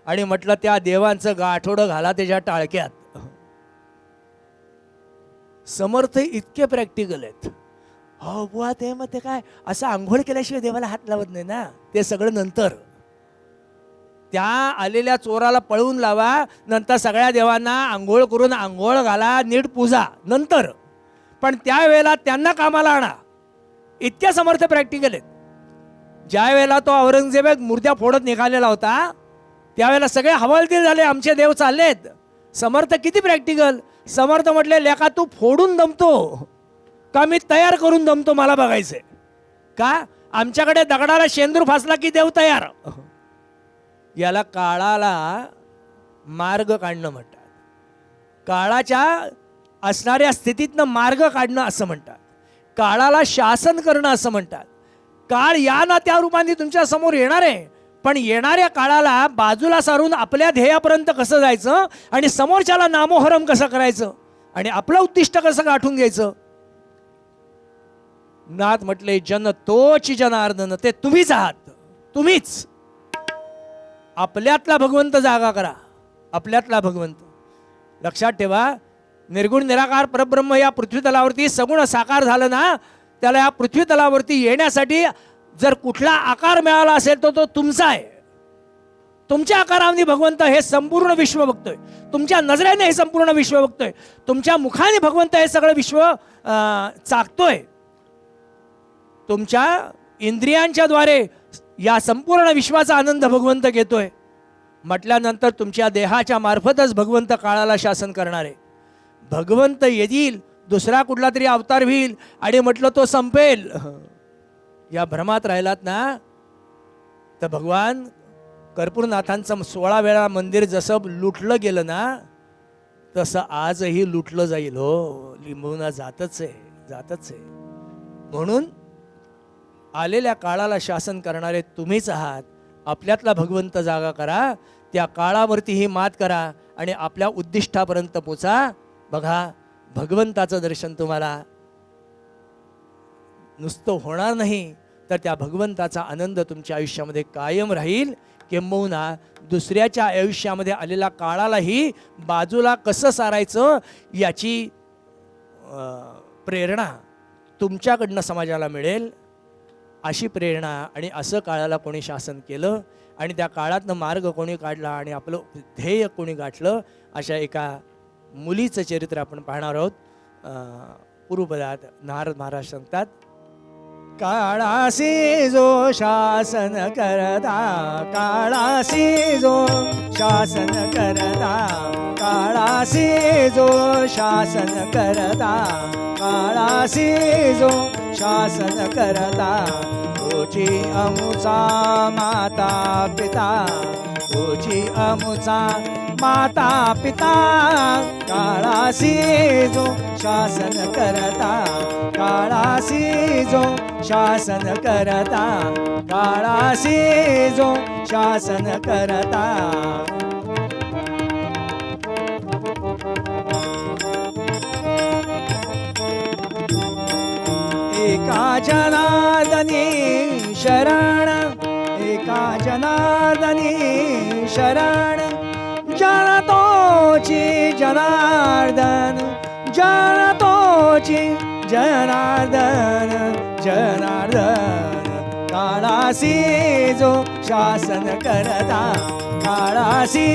आणि म्हटलं त्या देवांचं गाठोडं घाला त्याच्या टाळक्यात. समर्थ इतके प्रॅक्टिकल आहेत. हो बुवा, ते मग ते काय असं आंघोळ केल्याशिवाय देवाला हात लावत नाही ना, ते सगळं नंतर. त्या आलेल्या चोराला पळवून लावा, नंतर सगळ्या देवांना आंघोळ करून आंघोळ घाला, नीट पूजा नंतर. पण त्यावेळेला त्यांना कामाला आणा. इतक्या समर्थ प्रॅक्टिकल आहेत. ज्या वेळेला तो औरंगजेब मूर्त्या फोडत निघालेला होता, त्यावेळेला सगळे हवालदिल झाले, आमचे देव चाललेत. समर्थ किती प्रॅक्टिकल. समर्थ म्हटले, लेका तू फोडून दमतो का मी तयार करून दमतो, मला बघायचंय. का? आमच्याकडे दगडाला शेंदूर फासला की देव तयार. याला काळाला मार्ग काढणं म्हणतात. काळाच्या असणाऱ्या स्थितीतनं मार्ग काढणं असं म्हणतात. काळाला शासन करणं असं म्हणतात. काळ या ना त्या रूपाने तुमच्या समोर येणार आहे, पण येणाऱ्या काळाला बाजूला सारून आपल्या ध्येयापर्यंत कसं जायचं आणि समोरच्याला नामोहरम कसं करायचं आणि आपलं उद्दिष्ट कसं गाठून घ्यायचं. नाथ म्हटले, जन तोची जनार्दन. ते तुम्हीच आहात. तुम्हीच. आपल्यातला भगवंत जागा करा. आपल्यातला भगवंत लक्षात ठेवा. निर्गुण निराकार परब्रह्म या पृथ्वी तलावरती सगुण साकार झालं ना, त्याला या पृथ्वी तलावरती येण्यासाठी जर कुठला आकार मिळाला असेल तर तो तुमचा आहे. तुमच्या आकाराने भगवंत हे संपूर्ण विश्व बघतोय. तुमच्या नजरेने हे संपूर्ण विश्व बघतोय. तुमच्या मुखाने भगवंत हे सगळं विश्व चाकतोय. तुमच्या इंद्रियांच्या द्वारे या संपूर्ण विश्वाचा आनंद भगवंत घेतोय. म्हटल्यानंतर तुमच्या देहाच्या मार्फतच भगवंत काळाला शासन करणार आहे. भगवंत येईल, दुसरा कुठला तरी अवतार होईल आणि म्हटलं तो संपेल, या भ्रमात राहिलात ना तर भगवान कर्पूरनाथांचं 16 वेळा मंदिर जसं लुटलं गेलं ना, तसं आजही लुटलं जाईल. हो, लिंबवणं जातच आहे, जातच आहे. म्हणून आलेल्या काळाला शासन करणारे तुम्हीच आहात. आपल्यातला भगवंत जागा करा. त्या काळावरतीही मात करा आणि आपल्या उद्दिष्टापर्यंत पोचा. बघा, भगवंताचं दर्शन तुम्हाला नुसतं होणार नाही, तर त्या भगवंताचा आनंद तुमच्या आयुष्यामध्ये कायम राहील. किंबहुना दुसऱ्याच्या आयुष्यामध्ये आलेल्या काळालाही बाजूला कसं सारायचं याची प्रेरणा तुमच्याकडनं समाजाला मिळेल. अशी प्रेरणा आणि असं काळाला कोणी शासन केलं आणि त्या काळातनं मार्ग कोणी काढला आणि आपलं ध्येय कोणी गाठलं, अशा एका मुलीचं चरित्र आपण पाहणार आहोत. पूर्वपदात नारद महाराज सांगतात, काळासी जो शासन करता, काळासी जो शासन करता, काळासी जो शासन करता, काळासी जो शासन करता, तुझी अमुचा माता पिता, तुझी अमुचा माता पिता, काळासी जो शासन करता, काळासी जो शासन करता, काळासी जो शासन करता. एका जनार्दनी शरण, एका जनार्दनी शरण, जनतोची जनार्दन, जनतोची जनार्दन, जनार्दन. काळासी जो शासन करता, काळासी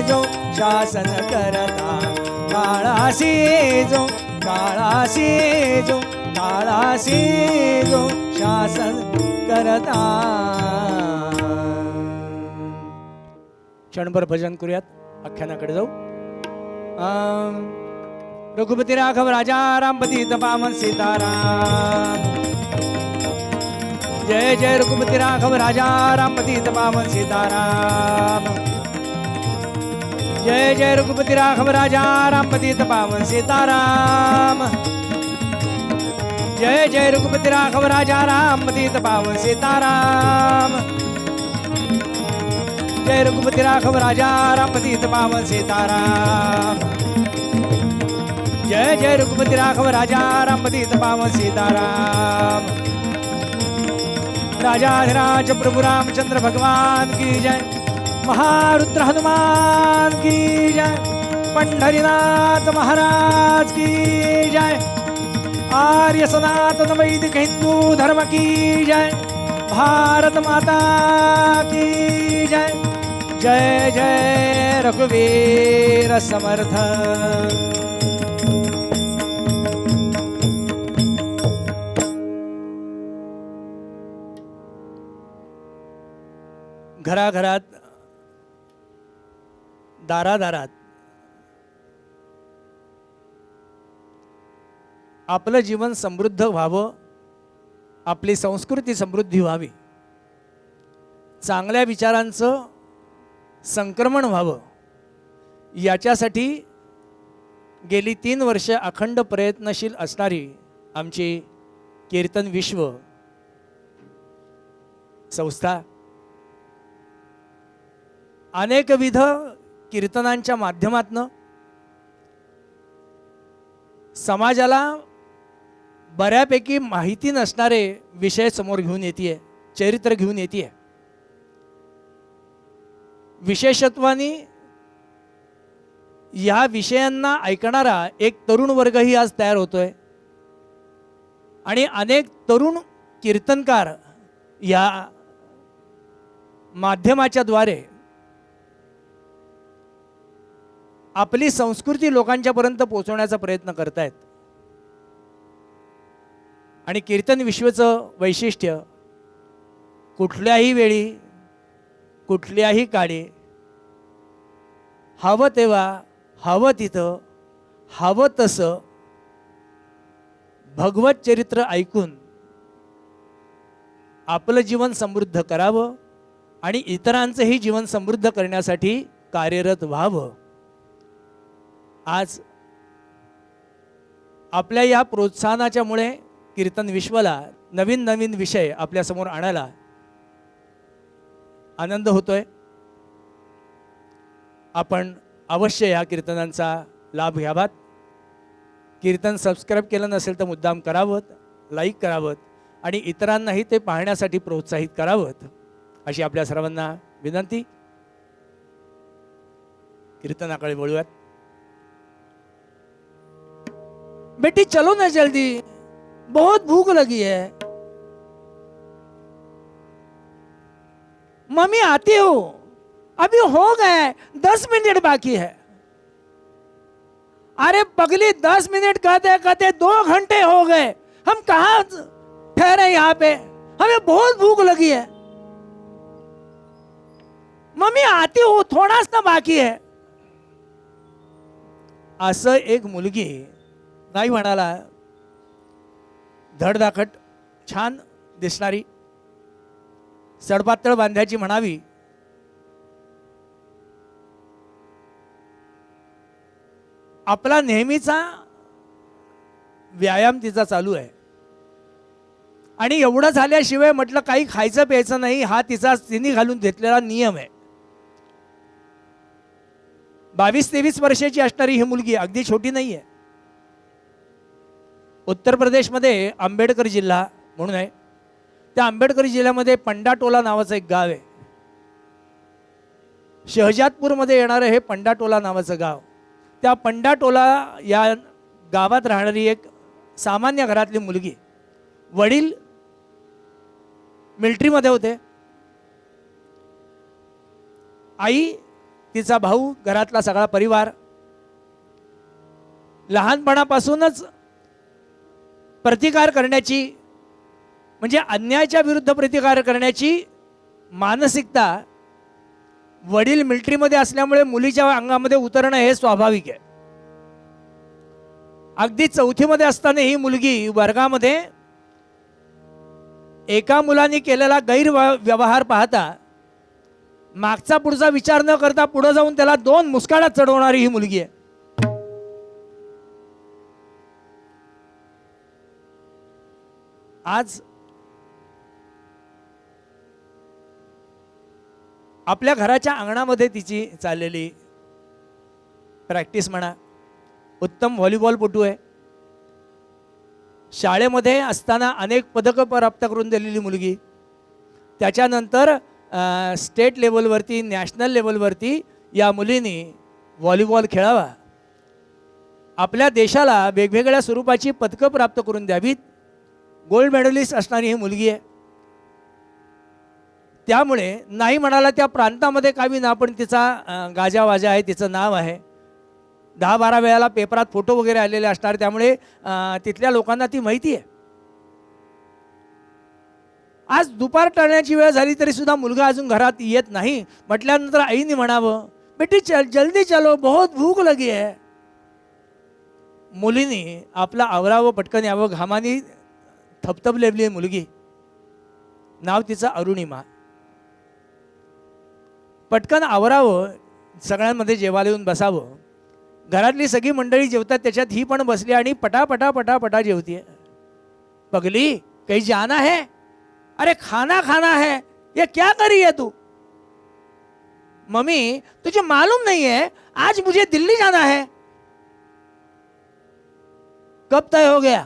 जो शासन करता, काळासी जो, काळासी जो, काळासी जो शासन करता. क्षणभर भजन करूयात, आख्यानाकडे जाऊ. रघुपती राघव राजा रामपती तपामन सीताराम. जय जय रघुपती राघव राजा रामपती तपामन सीताराम. जय जय रघुपती राघव राजा रामपती तपामन सीताराम. जय जय रघुपती राघव राजा रामपती तपामन सीताराम. जय रघुपती राघव राजा रामपती तपामन सीताराम. जय जय रघुपती राघव राजा रामपती तपामन सीताराम. राजाधिराज प्रभु रामचंद्र भगवान की जय. महारुद्र हनुमान की जय. पंढरीनाथ महाराज की जय. आर्य सनातन वैदिक हिंदू धर्म की जय. भारत माता की जय. जय जय रघुवीर समर्थ. घराघरात, दारादारात आपलं जीवन समृद्ध व्हावं, आपली संस्कृती समृद्धी व्हावी, चांगल्या विचारांचं संक्रमण व्हावं, याच्यासाठी गेली 3 वर्ष अखंड प्रयत्नशील असणारी आमची कीर्तन विश्व संस्था अनेकविध कीर्तनांच्या माध्यमातनं समाजाला बऱ्यापैकी माहिती नसणारे विषय समोर घेऊन येते, चरित्र घेऊन येते. विशेषत्वाने या विषयांना ऐकणारा एक तरुण वर्गही आज तयार होतोय आणि अनेक तरुण कीर्तनकार या माध्यमाच्या द्वारे आपली संस्कृती लोकांच्यापर्यंत पोहोचवण्याचा प्रयत्न करतायत. आणि कीर्तन विश्वचं वैशिष्ट्य कुठल्याही वेळी, कुठल्याही काळी, हवं तेव्हा, हवं तिथं, हवं तसं भगवत चरित्र ऐकून आपलं जीवन समृद्ध करावं आणि इतरांचंही जीवन समृद्ध करण्यासाठी कार्यरत व्हावं. आज आपल्या या प्रोत्साहनाच्यामुळे कीर्तन विश्वाला नवीन नवीन विषय आपल्यासमोर आणायला आनंद होतोय. आपण अवश्य या कीर्तनांचा लाभ घ्यावात. कीर्तन सबस्क्राईब केलं नसेल तर मुद्दाम करावं, लाईक करावं आणि इतरांनाही ते पाहण्यासाठी प्रोत्साहित करावं अशी आपल्या सर्वांना विनंती. कीर्तनाकडे वळूयात. बेटी चलो ना जल्दी, बहुत भूख लगी है. मम्मी आती हूं, अभी हो गए, 10 मिनट बाकी है. अरे पगली 10 मिनट कहते कहते 2 घंटे हो गए, हम कहाँ ठहरे यहाँ पे, हमें बहुत भूख लगी है. मम्मी आती हूं, थोड़ा सा बाकी है. असं एक मुलगी नाही म्हणाला, धडधाकट छान दिसणारी, सडपातळ बांध्याची म्हणावी, आपला नेहमीचा व्यायाम तिचा चालू आहे आणि एवढं झाल्याशिवाय म्हटलं काही खायचं प्यायचं नाही, हा तिने घालून घेतलेला नियम आहे. 22-23 वर्षाची असणारी ही मुलगी अगदी छोटी नाही आहे. उत्तर प्रदेशमध्ये आंबेडकर जिल्हा म्हणून आहे, त्या आंबेडकर जिल्ह्यामध्ये पंडाटोला नावाचं एक गाव आहे. शहजादपूरमध्ये येणारं हे पंडाटोला नावाचं गाव. त्या पंडाटोला या गावात राहणारी एक सामान्य घरातली मुलगी. वडील मिलिटरीमध्ये होते, आई, तिचा भाऊ, घरातला सगळा परिवार. लहानपणापासूनच प्रतिकार करण्याची, म्हणजे अन्यायाच्या विरुद्ध प्रतिकार करण्याची मानसिकता वडील मिलिटरीमध्ये असल्यामुळे मुलीच्या अंगामध्ये उतरणं हे स्वाभाविक आहे. अगदी 4थीमध्ये असताना ही मुलगी वर्गामध्ये एका मुलाने केलेला गैरव्यवहार पाहता मागचा पुढचा विचार न करता पुढे जाऊन त्याला 2 मुस्काळात चढवणारी ही मुलगी आहे. आज आपल्या घराच्या अंगणामध्ये तिची चाललेली प्रॅक्टिस म्हणा, उत्तम व्हॉलीबॉलपटू आहे. शाळेमध्ये असताना अनेक पदकं प्राप्त करून दिलेली मुलगी. त्याच्यानंतर स्टेट लेवलवरती, नॅशनल लेवलवरती या मुलीने व्हॉलीबॉल खेळावा, आपल्या देशाला वेगवेगळ्या स्वरूपाची पदकं प्राप्त करून द्यावीत, गोल्ड मेडलिस्ट असणारी ही मुलगी आहे. त्यामुळे नाही म्हणाला त्या प्रांतामध्ये काही ना, पण तिचा गाजावाजा आहे, तिचं नाव आहे. 10-12 वेळाला पेपरात फोटो वगैरे आलेले असणार, त्यामुळे तिथल्या लोकांना ती माहिती आहे. आज दुपार टळण्याची वेळ झाली तरी सुद्धा मुलगा अजून घरात येत नाही. म्हटल्यानंतर आईने म्हणावं, बेटी जल्दी चलो, बहुत भूक लगी है. मुलीने आपला आवरावं, पटकन यावं. घामानी थपथपलेली मुलगी, नाव तिचं अरुणिमा. पटकन आवरावं, सगळ्यांमध्ये जेवायला येऊन बसावं. घरातली सगळी मंडळी जेवतात, त्याच्यात ही पण बसली आणि पटापटा पटापटा जेवतीये. पगली, कहीं जाना है? अरे खाना खाना है, ये क्या करी है तू? मम्मी, तुझे मालूम नहीं है आज मुझे दिल्ली जाना है. कब तय हो गया?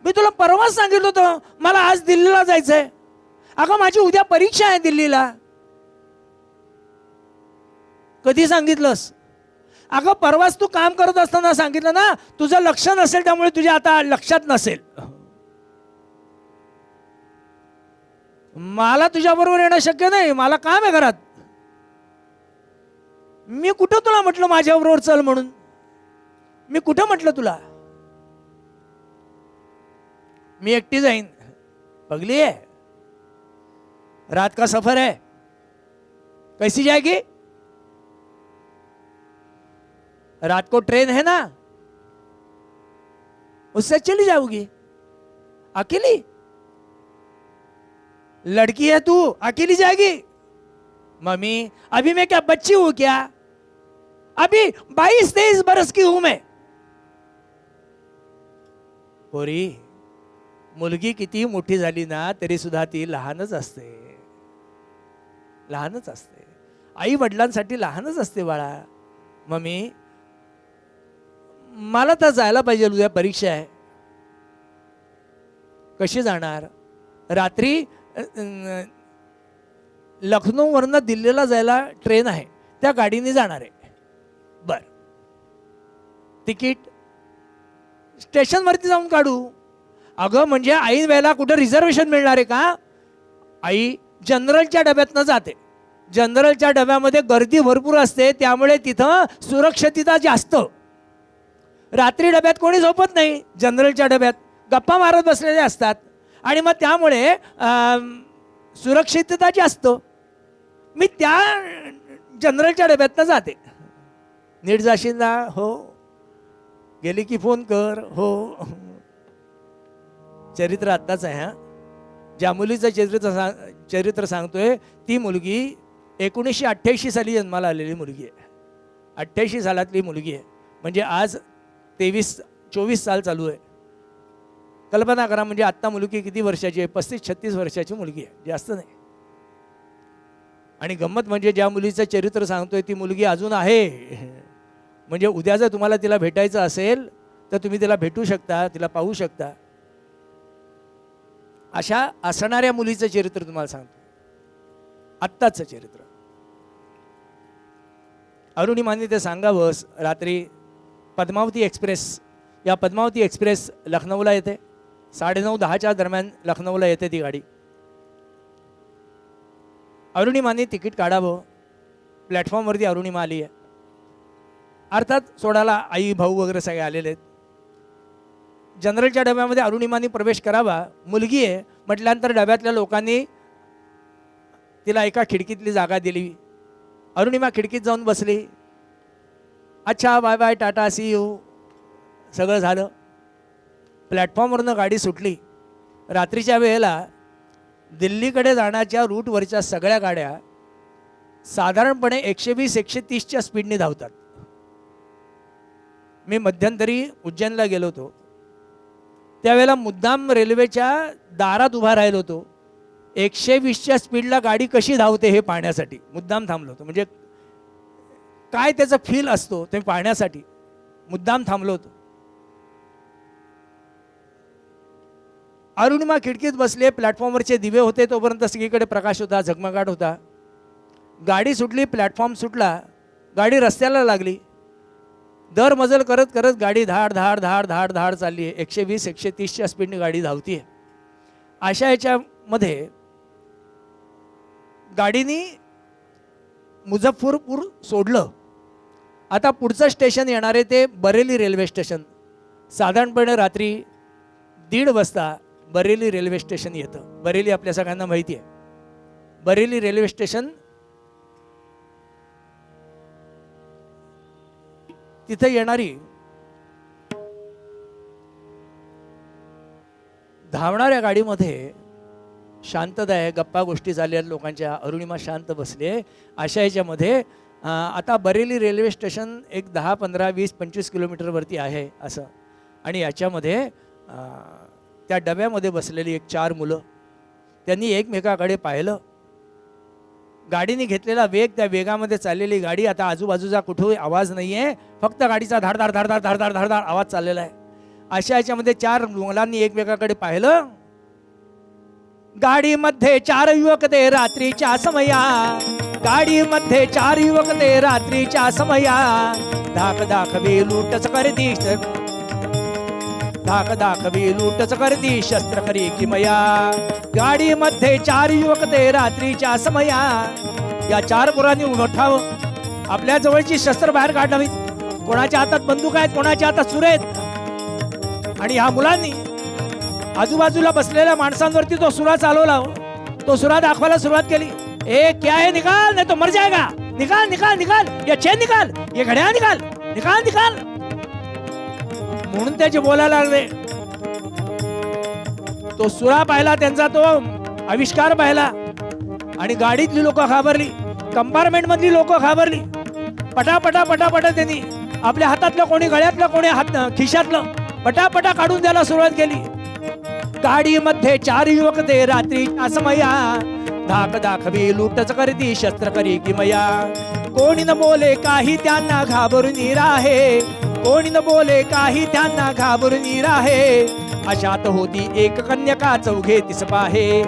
मी तुला परवाच सांगितलं होतं मला आज दिल्लीला जायचंय. अगं माझी उद्या परीक्षा आहे दिल्लीला. कधी सांगितलंस? अगं परवाच तू काम करत असताना सांगितलं ना, तुझं लक्ष नसेल त्यामुळे तुझ्या आता लक्षात नसेल. मला तुझ्याबरोबर येणं शक्य नाही, मला काम आहे घरात. मी कुठं तुला म्हटलं माझ्याबरोबर चल म्हणून? मी कुठं म्हटलं तुला? मी एकटी जाईन. पगली है, रात का सफर है, कैसी जाएगी? रात को ट्रेन है ना, उससे चली जाओगी. अकेली लड़की है तू, अकेली जाएगी? मम्मी, अभी मैं क्या बच्ची हूं क्या? अभी 22-23 बरस की हूं मैं. पोरी, मुलगी किती मोठी झाली ना तरी सुद्धा ती लहानच असते, लहानच असते. आई वडिलांसाठी लहानच असते बाळा. मम्मी मला तर जायला पाहिजे, उद्या परीक्षा आहे. कशी जाणार? रात्री लखनौवरनं दिल्लीला जायला ट्रेन आहे, त्या गाडीने जाणार आहे. बर, तिकीट स्टेशनवरती जाऊन काढू. अगं म्हणजे ऐन वेळेला कुठं रिझर्वेशन मिळणार आहे का? आई जनरलच्या डब्यातनं जाते. जनरलच्या डब्यामध्ये गर्दी भरपूर असते, त्यामुळे तिथं सुरक्षितता जास्त. रात्री डब्यात कोणी झोपत नाही, जनरलच्या डब्यात गप्पा मारत बसलेले असतात आणि मग त्यामुळे सुरक्षितता जास्त. मी त्या जनरलच्या डब्यातनं जाते. नीट जाशील ना? हो. गेली की फोन कर. हो. चरित्र आत्ताच आहे. हां, ज्या मुलीचं चरित्र सांगतोय ती मुलगी 1988 साली जन्माला आलेली मुलगी आहे. 88 सालातली मुलगी आहे, म्हणजे आज 23-24 साल चालू आहे. कल्पना करा, म्हणजे आत्ता मुलगी किती वर्षाची आहे? 35-36 वर्षाची मुलगी आहे, जास्त नाही. आणि गंमत म्हणजे ज्या मुलीचं चरित्र सांगतोय ती मुलगी अजून आहे. म्हणजे उद्या जर तुम्हाला तिला भेटायचं असेल तर तुम्ही तिला भेटू शकता, तिला पाहू शकता. अशा असणाऱ्या मुलीचं चरित्र तुम्हाला सांगतो, आत्ताचं चरित्र. अरुणिमाने ते सांगावं. रात्री पद्मावती एक्सप्रेस, या पद्मावती एक्सप्रेस लखनौला येते. 9:30-10च्या दरम्यान लखनौला येते ती गाडी. अरुणिमाने तिकीट काढावं. प्लॅटफॉर्मवरती अरुणिमा आली आहे. अर्थात सोडायला आई भाऊ वगैरे सगळे आलेले आहेत. जनरलच्या डब्यामध्ये अरुणिमाने प्रवेश करावा. मुलगी आहे म्हटल्यानंतर डब्यातल्या लोकांनी तिला एका खिडकीतली जागा दिली. अरुणिमा खिडकीत जाऊन बसली. अच्छा, bye bye, tata, see you, सगळं झालं. प्लॅटफॉर्मवरनं गाडी सुटली. रात्रीच्या वेळेला दिल्लीकडे जाण्याच्या रूटवरच्या सगळ्या गाड्या साधारणपणे 120-130च्या स्पीडने धावतात. मी मध्यंतरी उज्जैनला गेलो होतो, त्यावेळेला मुद्दाम रेल्वेच्या दारात उभा राहिलो होतो. 120च्या स्पीडला गाडी कशी धावते हे पाहण्यासाठी मुद्दाम थांबलो होतो. म्हणजे काय त्याचा फील असतो ते पाहण्यासाठी मुद्दाम थांबलो होतो. अरुणिमा खिडकीत बसले. प्लॅटफॉर्मवरचे दिवे होते, तोपर्यंत सगळीकडे प्रकाश होता, झगमगाट होता. गाडी सुटली, प्लॅटफॉर्म सुटला, गाडी रस्त्याला लागली. दर मजल करत करत गाडी धाड धाड धाड धाड धाड चालली आहे. 120-130च्या स्पीडने गाडी धावती आहे. अशा याच्यामध्ये गाडीनी मुझफ्फरपूर सोडलं. आता पुढचं स्टेशन येणार आहे ते बरेली रेल्वे स्टेशन. साधारणपणे रात्री 1:30 वाजता बरेली रेल्वे स्टेशन येतं. बरेली आपल्या सगळ्यांना माहिती आहे. बरेली रेल्वे स्टेशन, तिथे येणारी धावणाऱ्या गाडीमध्ये शांतता आहे, गप्पा गोष्टी चालल्या लोकांच्या. अरुणिमा शांत बसले. अशा याच्यामध्ये आता बरेली रेल्वे स्टेशन एक 10, 15, 20, 25 किलोमीटरवरती आहे असं. आणि याच्यामध्ये त्या डब्यामध्ये बसलेली 4 मुलं, त्यांनी एकमेकाकडे पाहिलं. गाडीने घेतलेला वेग, त्या वेगामध्ये चाललेली गाडी. आता आजूबाजूचा कुठेही आवाज नाही आहे, फक्त गाडीचा धाडधाड धाडधाड धाडधाड धाडधाड आवाज चाललेला आहे. अशा याच्यामध्ये 4 मुलांनी एकमेकाकडे पाहिलं. गाडीमध्ये 4 युवक ते रात्रीच्या समया, गाडीमध्ये 4 युवक ते रात्रीच्या समया. धाक दाखवी लूटच करती, धाक दाखवी लूटच करती, शस्त्र करी किमया. गाडीमध्ये 4 युवक ते रात्रीच्या समया. या 4 पोरांनी उठावं, आपल्या जवळची शस्त्र बाहेर काढावीत. कोणाच्या हातात बंदूक आहेत, कोणाच्या हातात सुरे आहेत. आणि ह्या मुलांनी आजूबाजूला बसलेल्या माणसांवरती तो सुरा चालवला. तो सुरा दाखवायला सुरुवात केली. ए क्या है, निकाल नहीं तो मर जाएगा, निकाल निकाल निकाल, ये चेन निकाल, ये घड्याळ निकाल, निकाल निकाल म्हणून त्याचे बोलायला लागले. तो सुरा पाहिला, त्यांचा तो आविष्कार पाहिला आणि गाडीतली लोक घाबरली, कंपार्टमेंट मधली लोक घाबरली. पटापटा पटापटा त्यांनी आपल्या हातातलं, कोणी गळ्यातलं, कोणी हात खिशातलं पटापटा काढून द्यायला सुरुवात केली. गाडीमध्ये 4 युवक ते रात्रीच्या समया. धाक दाखवी लूटच करती शस्त्र करी किमया. कोणी न बोले काही त्यांना घाबरून राहे, कोणी न बोले काही त्यांना घाबरून राहे. अशात होती एक कन्यका चौघे तिस पाहे,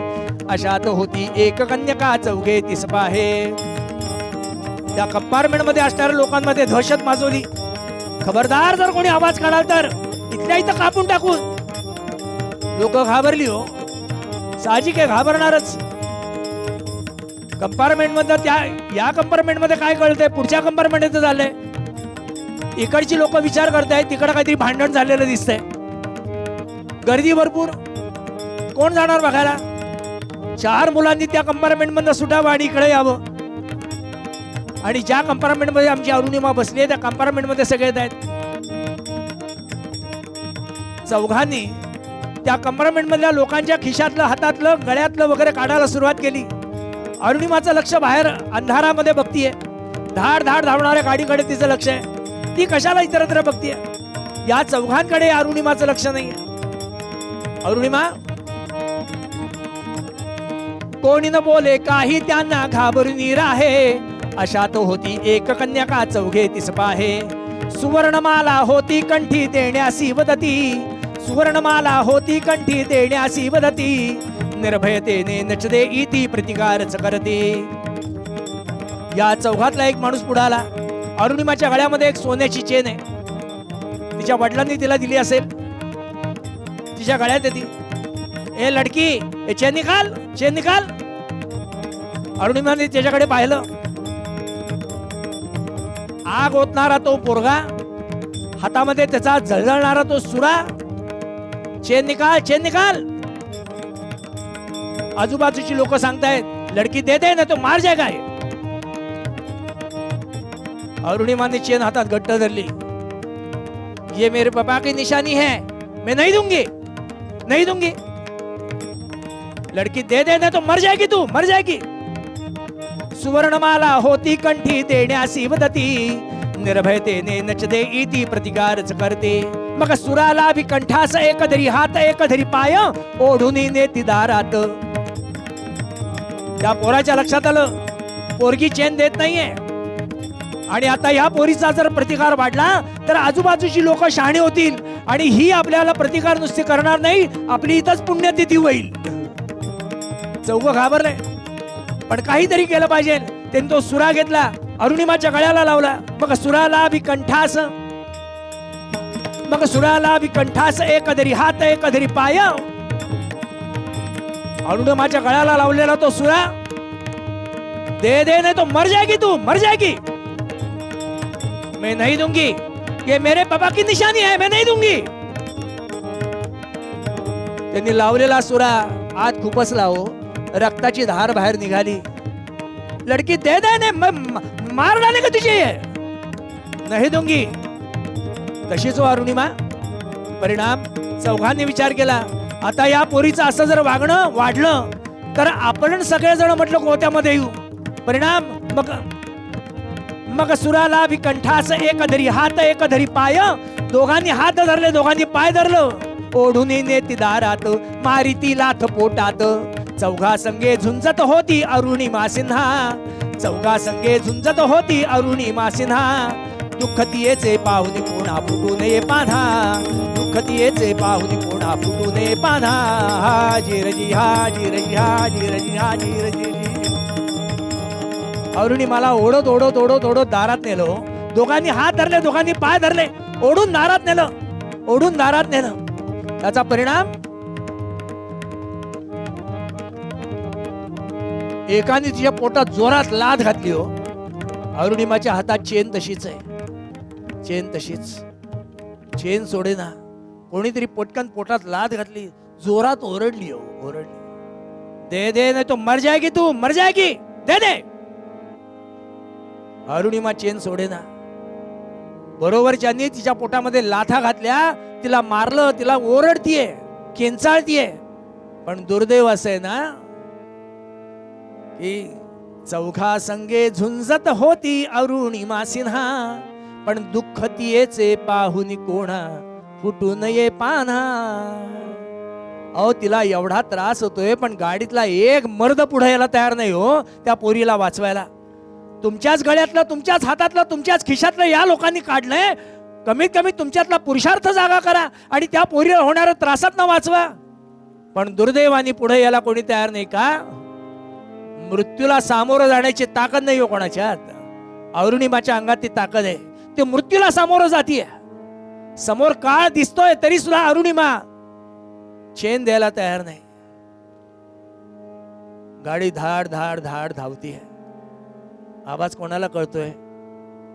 अशात होती एक कन्यका चौघे तिस पाहे. त्या कंपार्टमेंट मध्ये असणाऱ्या लोकांमध्ये दहशत माजवली. खबरदार जर कोणी आवाज काढाल तर इथल्या इथं कापून टाकून. लोक घाबरली हो, साहजिक आहे, घाबरणारच. कंपार्टमेंट मध्ये त्या या कंपार्टमेंट मध्ये काय कळतंय, पुढच्या कंपार्टमेंट मध्ये झालंय. इकडची लोक विचार करतायत तिकडे काहीतरी भांडण झालेलं दिसतंय. गर्दी भरपूर, कोण जाणार बघायला. 4 मुलांनी त्या कंपार्टमेंट मधनं सुटावं आणि इकडे यावं. आणि ज्या कंपार्टमेंट मध्ये आमची अरुणिमा बसली आहे त्या कंपार्टमेंट मध्ये सगळे येत आहेत. चौघांनी त्या कंपार्टमेंट मधल्या लोकांच्या खिशातलं, हातातलं, गळ्यातलं वगैरे काढायला सुरुवात केली. अरुणिमाचं लक्ष बाहेर अंधारामध्ये बघतीये. धाड धाड धावणाऱ्या गाडीकडे तिचं लक्ष आहे. ती कशाला इतरत्र बघतीये. या चौघांकडे अरुणिमाचं लक्ष नाहीये. अरुणिमा कोणी न बोले काही त्यांना घाबरून राहे. अशात होती एक कन्यका चौघे तिस पाहे. सुवर्णमाला होती कंठी देण्यासी वदती, सुवर्णमाला होती कंठी देण्यासी वदती. निर्भयतेने नचदे इति प्रतिकारच करते. या चौघातला एक माणूस पुढे आला. अरुणिमाच्या गळ्यामध्ये एक सोन्याची चेन आहे. तिच्या वडिलांनी तिला दिली असेल. तिच्या गळ्यात येते. ए लडकी, ए चेन निकाल, चेन निकाल. अरुणिमाने त्याच्याकडे पाहिलं. आग ओतणारा तो पोरगा, हातामध्ये त्याचा जळजळणारा तो सुरा. चेन निकाल, चेन निकाल. आजूबाजूची लोक सांगतायत लडकी दे दे ना तो मार जाएगा. अरुणिमाने चेन हातात घट्ट धरली. ये मेरे पापा की निशानी है, मैं नहीं दूंगी, नहीं दूंगी. लड़की दे दे ना तो मर जाएगी, तू मर जाएगी. सुवर्णमाला होती कंठी देण्यासी वदती. निर्भयतेने नचदे इति प्रतिकारच करते. मग सुराला भी कंठास एक धरी हात एक धरी पाय. ओढून नेती दारात. त्या पोराच्या लक्षात आलं पोरगी चेन देत नाहीये. आणि आता या पोरीचा जर प्रतिकार वाढला तर आजूबाजूची लोक शहाणे होतील आणि ही आपल्याला प्रतिकार नुसती करणार नाही, आपली इथंच पुण्यतिथी होईल. चौघ घाबरले, पण काहीतरी केलं पाहिजे. त्यांनी तो सुरा घेतला, अरुणिमाच्या गळ्याला लावला. मग सुराला भी कंठास, मग सुराला भी कंठास एक धरी हात एक धरी पाय. अरुणिमाच्या गळ्याला लावलेला तो सुरा. दे दे नहीं तो मर जाएगी, तू मर जाएगी. मैं नहीं दूंगी, ये मेरे पापा की निशानी है, मैं नहीं दूंगी. त्यांनी लावलेला सुरा आत खुपसला हो. रक्ताची धार बाहेर निघाली. लड़की दे दे ने मार डालेगा तुझे, नहीं दूंगी. तशीच हो अरुणिमा. परिणाम चौघांनी विचार केला आता या पोरीचं असं जर वागणं वाढलं तर आपण सगळेजण म्हटलं गोत्यामध्ये येऊ. परिणाम मग मग सुराला भी कंठास एक धरी हात एक धरी पाय. दोघांनी हात धरले, दोघांनी पाय धरलं. ओढून नेती दारात, मारी ती लाथ पोटात. चौघा संगे झुंजत होती अरुणिमा सिन्हा. चौघा संगे झुंजत होती अरुणिमा सिन्हा. दुःख तियेचे पाहुनी कोणा फुटू नये पान्हा. दुःख तियेचे पाहुनी कोणा फुटू नये पान्हा. हाजीरजी हाजीरजी हाजीरजी हाजीरजी. अरुणिमाला ओढत ओढत ओढत ओढत दारात नेलो. दोघांनी हात धरले, दोघांनी पाय धरले. ओढून दारात नेलं, ओढून दारात नेलं. त्याचा परिणाम एकाने तिच्या पोटात जोरात लाथ घातली हो. अरुणिमाच्या हातात चेन तशीच आहे, चेन तशीच. चेन सोडेना. कोणीतरी पटकन पोटात लाथ घातली, जोरात ओरडली हो, ओरडली. दे दे नाही तो मर जाएगी, तू मर जाएगी, दे दे. अरुणिमा चेन सोडेना. बरोबर ज्यांनी तिच्या पोटामध्ये लाथा घातल्या तिला मारलं, तिला ओरडतीये, किंचाळतीये. पण दुर्दैव असे ना की चौघा संगे झुंजत होती अरुणिमा सिन्हा. पण दुःख तियेचे पाहुनी कोणा फुटू नये पान्हा. अहो तिला एवढा त्रास होतोय, पण गाडीतला एक मर्द पुढे यायला तयार नाही हो त्या पोरीला वाचवायला. तुमच्याच गळ्यातलं, तुमच्याच हातातलं, तुमच्याच खिशातलं या लोकांनी काढलंय. कमीत कमी तुमच्यातला पुरुषार्थ जागा करा आणि त्या पोरीला होणाऱ्या त्रासात न वाचवा. पण दुर्दैवाने पुढे यायला कोणी तयार नाही का? मृत्यूला सामोरं जाण्याची ताकद नाही हो कोणाच्यात. अरुणिमाच्या अंगात ती ताकद आहे. ते मृत्यूला सामोरं जातीये. समोर काळ दिसतोय तरी सुद्धा अरुणिमा चेन द्यायला तयार नाही. गाडी धाड धाड धाड धावतीये. आवाज कोणाला कळतोय,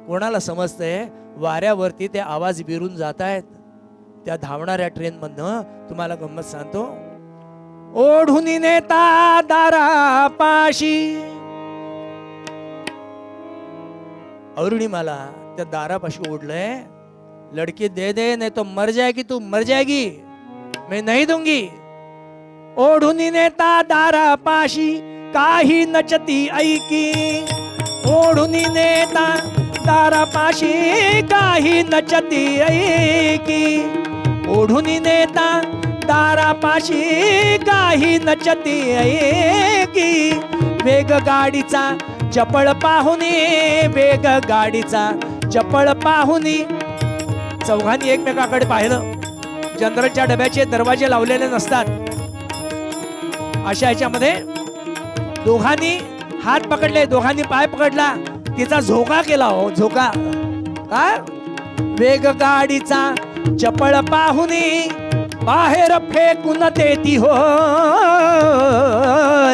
कोणाला समजतंय? वाऱ्यावरती ते आवाज बिरून जात आहेत. त्या धावणाऱ्या ट्रेन मधनं तुम्हाला गंमत सांगतो. ओढून नेता दारापाशी, अरुणिमाला त्या दारापाशी ओढलंय. लड़की दे दे नहीं तो मर जाएगी, तू मर जाएगी, मैं नहीं दूंगी. ओढून नेता दारापाशी काही नचती ऐकी. ओढून नेता दारापाशी काही नचती ऐकी. ओढून नेता दारापाशी काही नचती ऐकी. वेग गाडीचा चपळ पाहुनी, वेग गाडीचा चपळ पाहुनी. चौघांनी एकमेकाकडे पाहिलं. जनरलच्या डब्याचे दरवाजे लावलेले नसतात. अशा ह्याच्यामध्ये दोघांनी हात पकडले, दोघांनी पाय पकडला, तिचा झोका केला. हो झोका काय? वेग गाडीचा चपळ पाहुनी बाहेर फेकून देती हो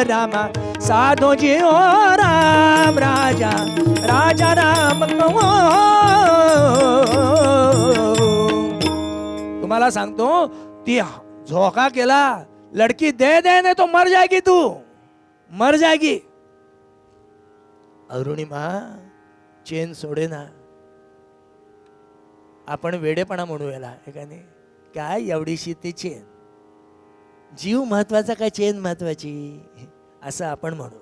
रामा साधोजी ओ राम राजा राजा राम. तुम्हाला सांगतो ती झोका केला. लड़की दे दे नहीं तो मर जाएगी, तू मर जाएगी. अरुणिमा चेन सोडे ना. आपण वेडेपणा म्हणू याला एकाने. काय एवढीशी ती चेन, जीव महत्वाचा काय चेन महत्वाची असं आपण म्हणू.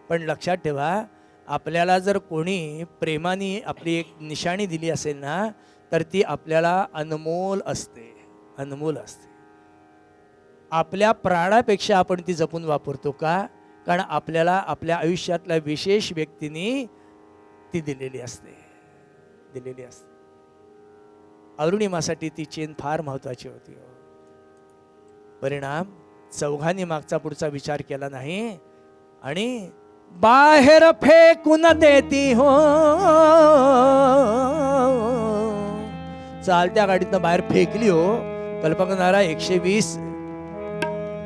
पण लक्षात ठेवा, आपल्याला जर कोणी प्रेमाने आपली एक निशाणी दिली असेल ना, तर ती आपल्याला अनमोल असते, अनमोल असते. आपल्या प्राणापेक्षा आपण ती जपून वापरतो का? कारण आपल्याला आपल्या आयुष्यातल्या विशेष व्यक्तीने ती दिलेली असते, दिलेली असते. अरुणिमासाठी ती चेन फार महत्वाची होती. परिणाम चौघांनी मागचा पुढचा विचार केला नाही आणि बाहेर फेकून देती हो. चालत्या गाडीतनं बाहेर फेकली हो. कल्पना करा 120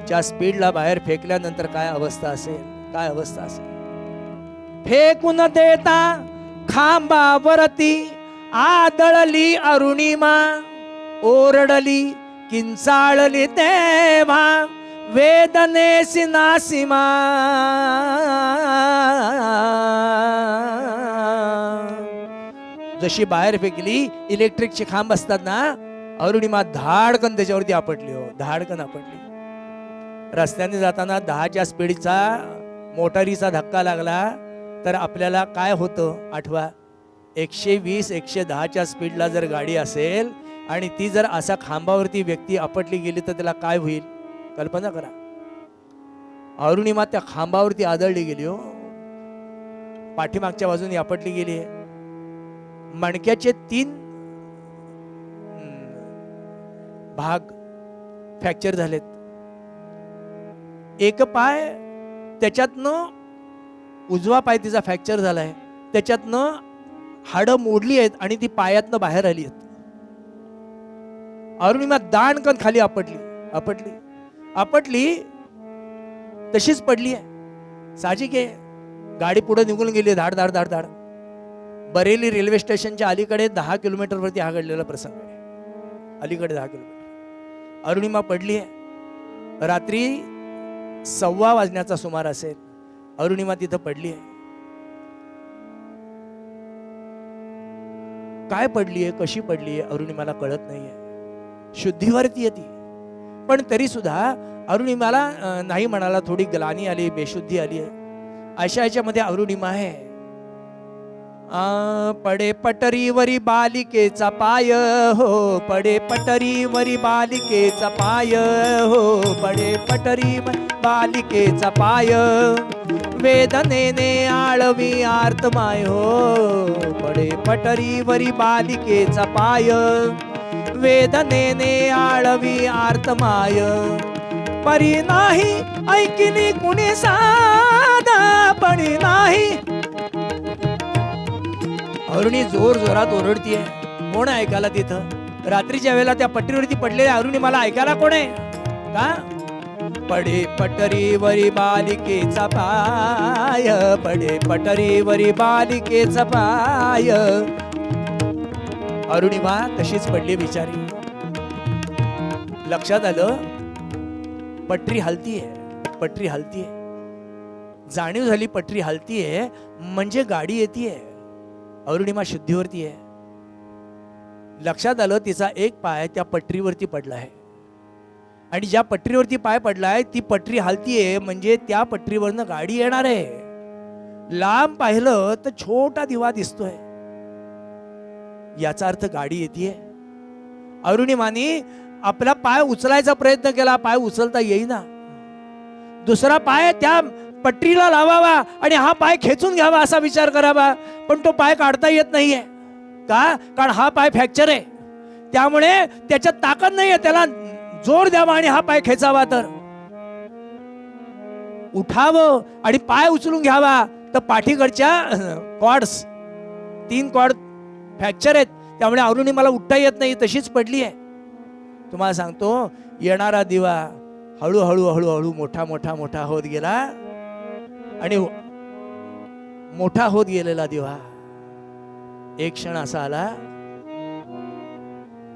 च्या स्पीडला बाहेर फेकल्यानंतर काय अवस्था असेल, काय अवस्था असेल. फेकून देता खांबावरती आदळली अरुणिमा. ओरडली किंचाळली तेव्हा वेदनेसी नासीमा. जशी बाहेर फेकली इलेक्ट्रिकचे खांब असतात ना, अरुणिमा धाडकन त्याच्यावरती आपटली हो, धाडकन आपटली. रस्त्याने जाताना 10च्या स्पीडचा मोटारीचा धक्का लागला तर आपल्याला काय होतं आठवा. 120 110च्या स्पीडला जर गाडी असेल आणि ती जर असा खांबावरती व्यक्ती आपटली गेली तर त्याला काय होईल कल्पना करा. अरुणिमा त्या खांबावरती आदळली गेली हो. पाठीमागच्या बाजूने आपटली गेली. मणक्याचे 3 भाग फ्रॅक्चर झालेत. एक पाय त्याच्यातनं उजवा पाय तिचा फ्रॅक्चर झालाय, त्याच्यातनं हाडं मोडली आहेत आणि ती पायातनं बाहेर आली आहेत. अरुणिमा दाणकन खाली आपटली आपटली आपटली तशीच पडली आहे. साहजिक आहे. गाडी पुढे निघून गेली धाड धाड धाड धाड. बरेली रेल्वे स्टेशनच्या अलीकडे 10 किलोमीटरवरती हा घडलेला प्रसंग आहे. अलीकडे 10 किलोमीटर अरुणिमा पडली आहे. रात्री 1:15 वाजण्याचा सुमार असेल. अरुणिमा तिथं पडली आहे. काय पडली आहे, कशी पडली आहे अरुणिमाला कळत नाहीये. शुद्धीवरती येते पण तरी सुद्धा अरुणिमाला नाही म्हणाला थोडी ग्लानी आली, बेशुद्धी आली आहे. अशा याच्यामध्ये अरुणिमा आहे. पडे पटरीवरी बालिकेचा पाय हो, पडे पटरीवरी बालिकेचा पाय हो, पडे पटरीवरी बालिकेचा पाय, वेदनेने आळवी आर्तमाय हो, पडे पटरीवरी बालिकेचा पाय, वेदनेने आळवी आर्तमाय, परी नाही ऐकिली कुणी साधा, पडी नाही. अरुणी जोर जोरात ओरडतीये. कोण आहे ऐकायला तिथं? रात्रीच्या वेळेला त्या पटरीवरती पडलेल्या अरुणी मला ऐकायला कोण आहे का? पडे पटरीवरी बालिकेचा पाय, पडे पटरीवरी बालिकेचा पाय. अरुणिमा तशीच पडली बिचारी. लक्षात आलं पटरी हलतीये, पटरी हलतीये. जाणीव झाली पटरी हलतीये म्हणजे गाडी येतीये. अरुणिमा शुद्धीवरती आहे. लक्षात आलं तिचा एक पाय त्या पटरीवरती पडला आहे आणि ज्या पटरीवरती पाय पडलाय ती पटरी हलतीये म्हणजे त्या पटरीवरनं गाडी येणार आहे. लांब पाहिलं तर छोटा दिवा दिसतोय, याचा अर्थ गाडी येतीये. अरुणिमानी आपला पाय उचलायचा प्रयत्न केला, पाय उचलता येईना. दुसरा पाय त्या पटरीला लावावा आणि हा पाय खेचून घ्यावा असा विचार करावा, पण तो पाय काढता येत नाहीये. का? कारण हा पाय फ्रॅक्चर आहे, त्यामुळे त्याच्यात ताकद नाहीये. त्याला जोर द्यावा आणि हा पाय खेचावा. तर उठावं आणि पाय उचलून घ्यावा तर पाठीकडच्या कॉर्ड्स, 3 कॉर्ड फ्रॅक्चर आहेत, त्यामुळे अरुणिमाला उठता येत नाही, तशीच पडली आहे. तुम्हाला सांगतो येणारा दिवा हळूहळू हळूहळू मोठा मोठा मोठा होत गेला आणि मोठा होत गेलेला दिवा एक क्षण असा आला,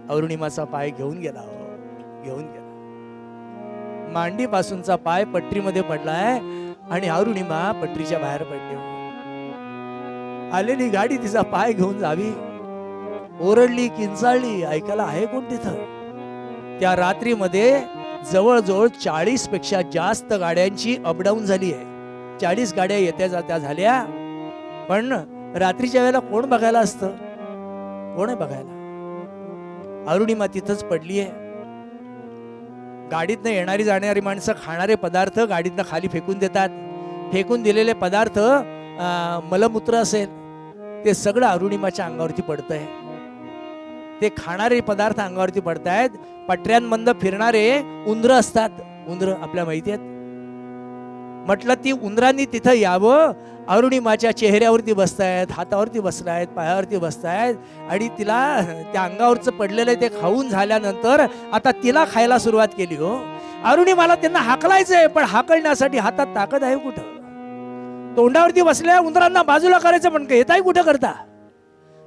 अरुणिमाचा पाय घेऊन गेला. घेऊन गेला. मांडीपासूनचा पाय पटरीमध्ये पडलाय आणि अरुणिमा पटरीच्या बाहेर पडली. आलेली गाडी तिचा पाय घेऊन जावी. ओरडली, किंचाळली, ऐकायला आहे कोण तिथं? त्या रात्रीमध्ये जवळजवळ 40 पेक्षा जास्त गाड्यांची अपडाऊन झाली आहे. 40 गाड्या येत्या जात्या झाल्या, पण रात्रीच्या वेळेला कोण बघायला असतं? कोण आहे बघायला? अरुणिमा तिथंच पडली आहे. गाडीतनं येणारी जाणारी माणसं खाणारे पदार्थ गाडीतनं खाली फेकून देतात. फेकून दिलेले पदार्थ मलमूत्र असेल ते सगळं अरुणिमाच्या अंगावरती पडतंय. ते खाणारे पदार्थ अंगावरती पडतायत. पटऱ्यांमधनं फिरणारे उंदरं असतात, उंदरं आपल्या माहिती आहेत. म्हटलं ती उंदरांनी तिथं यावं, अरुणिमाच्या चेहऱ्यावरती बसतायत, हातावरती बसलायत, पायावरती बसतायत आणि तिला त्या अंगावरचं पडलेलं ते खाऊन झाल्यानंतर आता तिला खायला सुरुवात केली. हो अरुणिमाला त्यांना हाकलायचंय, पण हाकलण्यासाठी हातात ताकद आहे कुठं? तोंडावरती बसलेल्या उंदरांना बाजूला करायचं पण येताही कुठं करता?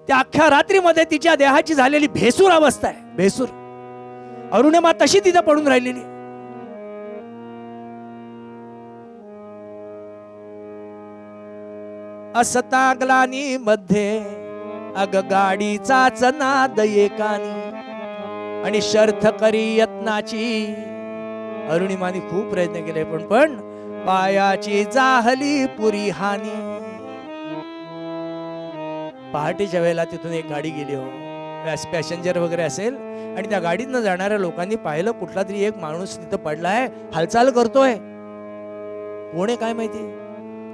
त्या अख्ख्या रात्रीमध्ये तिच्या देहाची झालेली भेसूर अवस्था आहे, भेसूर. अरुणिमा तशी तिथं पडून राहिलेली. असतागलानी मध्ये अग गाडीचाच नाद एकानी आणि शर्थ करी यत्नाची. अरुणिमाने खूप प्रयत्न केले पण पायाची जाहली पुरी हानी. पहाटेच्या वेळेला तिथून एक गाडी गेली. हो पॅसेंजर वगैरे असेल आणि त्या गाडीतनं जाणाऱ्या लोकांनी पाहिलं कुठला तरी एक माणूस तिथं पडलाय, हालचाल करतोय. कोण आहे काय माहिती.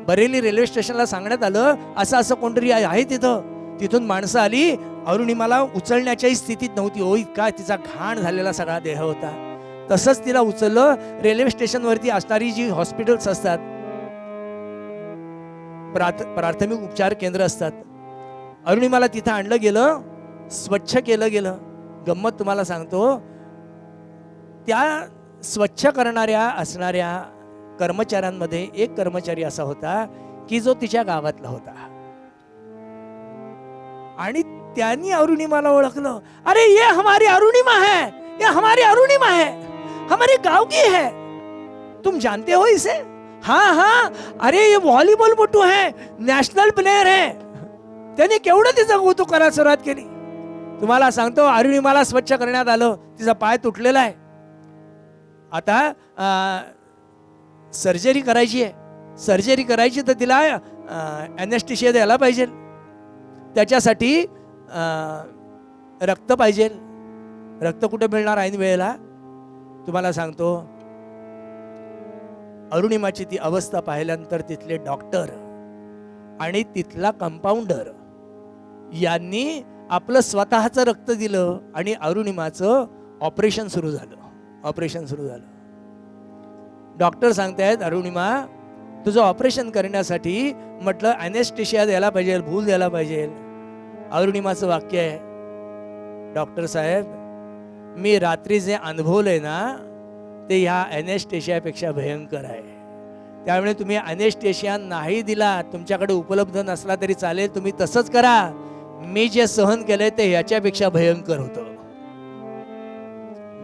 बरेली रेल्वे स्टेशनला सांगण्यात आलं असं असं कोणतरी आहे तिथं. तिथून माणसं आली. अरुणिमाला उचलण्याच्याही स्थितीत नव्हती. हो इतका तिचा घाण झालेला सगळा देह होता. तसंच तिला उचललं. रेल्वे स्टेशनवरती असणारी जी हॉस्पिटल्स असतात, प्राथमिक उपचार केंद्र असतात, अरुणिमाला तिथं आणलं गेलं, स्वच्छ केलं गेलं. गंमत तुम्हाला सांगतो, त्या स्वच्छ करणाऱ्या असणाऱ्या कर्मचाऱ्यांमध्ये एक कर्मचारी असा होता की जो तिच्या गावातला होता आणि त्यांनी अरुणिमाला ओळखलं. अरे ये हमारी अरुणिमा है, ये हमारी अरुणिमा है, हमारे गांव की है, तुम जानते हो इसे? हाँ हाँ, अरे ये व्हॉलीबॉलपटू है, नॅशनल प्लेयर है. त्याने केवढं तिचं कौतुक करायला सुरुवात केली. तुम्हाला सांगतो अरुणिमाला स्वच्छ करण्यात आलं. तिचा पाय तुटलेला आहे. आता सर्जरी करायची आहे. सर्जरी करायची तर तिला एनेस्थेशिया द्यायला पाहिजे. त्याच्यासाठी रक्त पाहिजे. रक्त कुठे मिळणार ऐन वेळेला? तुम्हाला सांगतो, अरुणिमाची ती अवस्था पाहिल्यानंतर तिथले डॉक्टर आणि तिथला कंपाऊंडर यांनी आपलं स्वतःचं रक्त दिलं आणि अरुणिमाचं ऑपरेशन सुरू झालं. डॉक्टर सांगतायत, अरुणिमा तुझं ऑपरेशन करण्यासाठी म्हटलं ॲनेस्टेशिया द्यायला पाहिजे, भूल द्यायला पाहिजे. अरुणिमाचं वाक्य आहे, डॉक्टर साहेब मी रात्री जे अनुभवलंय ना ते ह्या ॲनेस्टेशियापेक्षा भयंकर आहे. त्यामुळे तुम्ही ॲनेस्टेशिया नाही दिला, तुमच्याकडे उपलब्ध नसला तरी चालेल, तुम्ही तसंच करा. मी जे सहन केलंय ते ह्याच्यापेक्षा भयंकर होतं.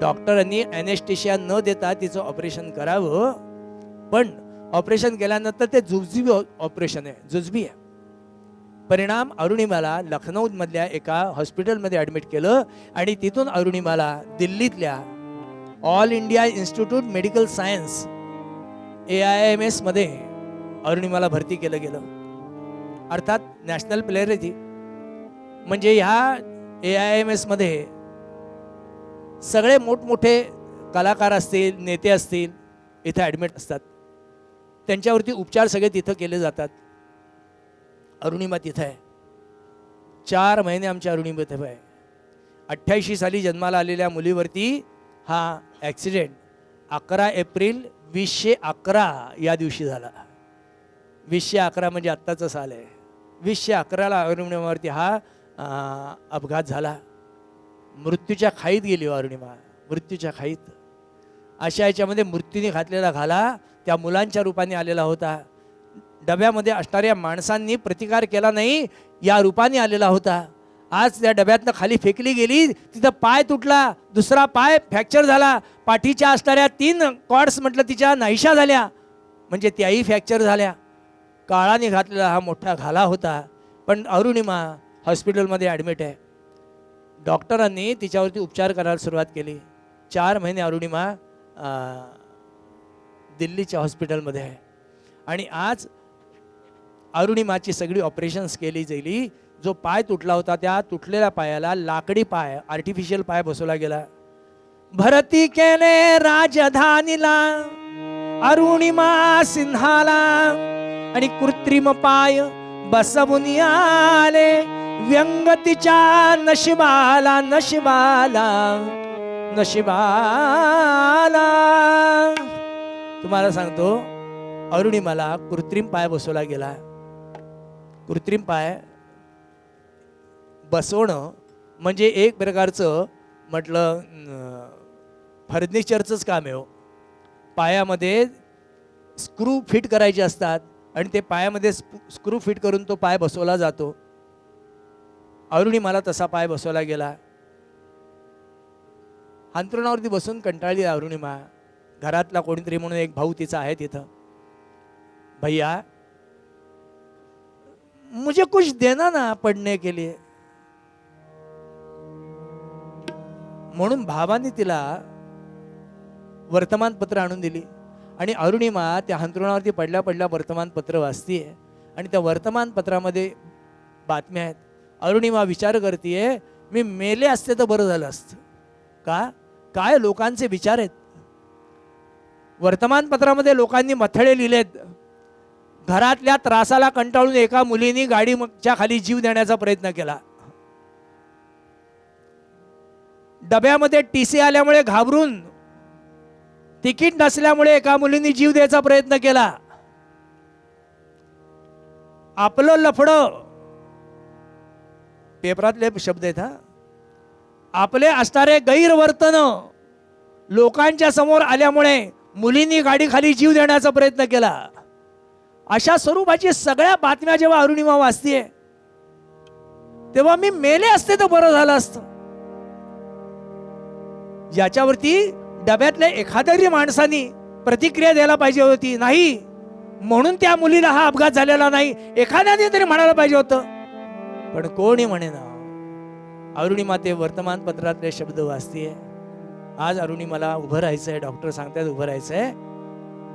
डॉक्टरांनी ॲनेस्टेशिया न देता तिचं ऑपरेशन करावं, पण ऑपरेशन केल्यानंतर ते जुजबी ऑपरेशन आहे, जुजबी आहे. परिणाम अरुणिमाला लखनौमधल्या एका हॉस्पिटलमध्ये ॲडमिट केलं आणि तिथून अरुणिमाला दिल्लीतल्या all India institute medical science AIMS मध्ये अरुणिमाला भरती केलं गेलं. अर्थात नॅशनल प्लेयर आहे ती, म्हणजे ह्या AIMS मध्ये सगळे मोठमोठे कलाकार असतील, नेते असतील, इथे ॲडमिट असतात. त्यांच्यावरती उपचार सगळे तिथं केले जातात. अरुणिमा तिथं आहे. 4 महिने आमच्या अरुणिमा तिथं आहे. 88 साली जन्माला आलेल्या मुलीवरती हा ॲक्सिडेंट 11 एप्रिल 2011 या दिवशी झाला. 2011 म्हणजे आत्ताचं साल आहे. 2011ला अरुणिमावरती हा अपघात झाला. मृत्यूच्या खाईत गेली अरुणिमा, मृत्यूच्या खाईत. अशा याच्यामध्ये मृत्यूने घातलेला घाला त्या मुलांच्या रूपाने आलेला होता. डब्यामध्ये असणाऱ्या माणसांनी प्रतिकार केला नाही, या रूपाने आलेला होता. आज त्या डब्यातनं खाली फेकली गेली, तिथं पाय तुटला, दुसरा पाय फ्रॅक्चर झाला, पाठीच्या असणाऱ्या 3 कॉर्ड्स म्हटलं तिच्या नाहीशा झाल्या, म्हणजे त्याही फ्रॅक्चर झाल्या. काळाने घातलेला हा मोठा घाला होता. पण अरुणिमा हॉस्पिटलमध्ये ॲडमिट आहे. डॉक्टरांनी तिच्यावरती उपचार करायला सुरुवात केली. 4 महिने अरुणिमा दिल्लीच्या हॉस्पिटलमध्ये आहे. आणि आज अरुणिमाची सगळी ऑपरेशन्स केली गेली. जो पाय तुटला होता त्या तुटलेल्या पायाला लाकडी पाय, आर्टिफिशियल पाय बसवला गेला. भरती केले राजधानीला अरुणिमा सिन्हाला आणि कृत्रिम पाय बसवून आले व्यंगतीच्या नशिबाला, नशिबाला, नशिबाला. तुम्हाला सांगतो, अरुणिमाला कृत्रिम पाय बसवला गेला. कृत्रिम पाय बसवणं म्हणजे एक प्रकारचं म्हटलं फर्निचरचंच काम आहे हो. पायामध्ये स्क्रू फिट करायचे असतात आणि ते पायामध्ये स्क्रू फिट करून तो पाय बसवला जातो. अरुणिमाला तसा पाय बसवला गेला. अंथरुणावरती बसून कंटाळली अरुणिमा. घरातला कोणीतरी म्हणून एक भाऊ तिचा आहे तिथं, भैया मुझे कुछ देना ना पढ़ने के लिए, म्हणून भावाने तिला वर्तमानपत्र आणून दिली. आणि अरुणिमा त्या अंथरुणावरती पडल्या पडल्या वर्तमानपत्र वाचतीये आणि त्या वर्तमानपत्रामध्ये बातम्या आहेत. अरुणिमा विचार करतीये, मी मेले असते तर बरं झालं असतं. का? काय लोकांचे विचार आहेत. वर्तमानपत्रामध्ये लोकांनी मथळे लिहिलेत. घरातल्या त्रासाला कंटाळून एका मुलीने गाडीच्या खाली जीव देण्याचा प्रयत्न केला. डब्यामध्ये TC आल्यामुळे घाबरून तिकीट नसल्यामुळे एका मुलीने जीव द्यायचा प्रयत्न केला. आपलं लफडं, पेपरातले शब्द आहेत हा, आपले असणारे गैरवर्तन लोकांच्या समोर आल्यामुळे मुलींनी गाडी खाली जीव देण्याचा प्रयत्न केला. अशा स्वरूपाची सगळ्या बातम्या जेव्हा अरुणिमा वाचतीये तेव्हा मी मेले असते तर बरं झालं असतं. याच्यावरती डब्यातल्या एखाद्या माणसानी प्रतिक्रिया द्यायला पाहिजे होती, नाही म्हणून त्या मुलीला हा अपघात झालेला नाही, एखाद्याने तरी म्हणायला पाहिजे होतं. पण कोणी म्हणेना. अरुणिमा ते वर्तमानपत्रातले शब्द वाचतीये. आज अरुणिमाला उभं राहायचंय, डॉक्टर सांगतात उभं राहायचंय.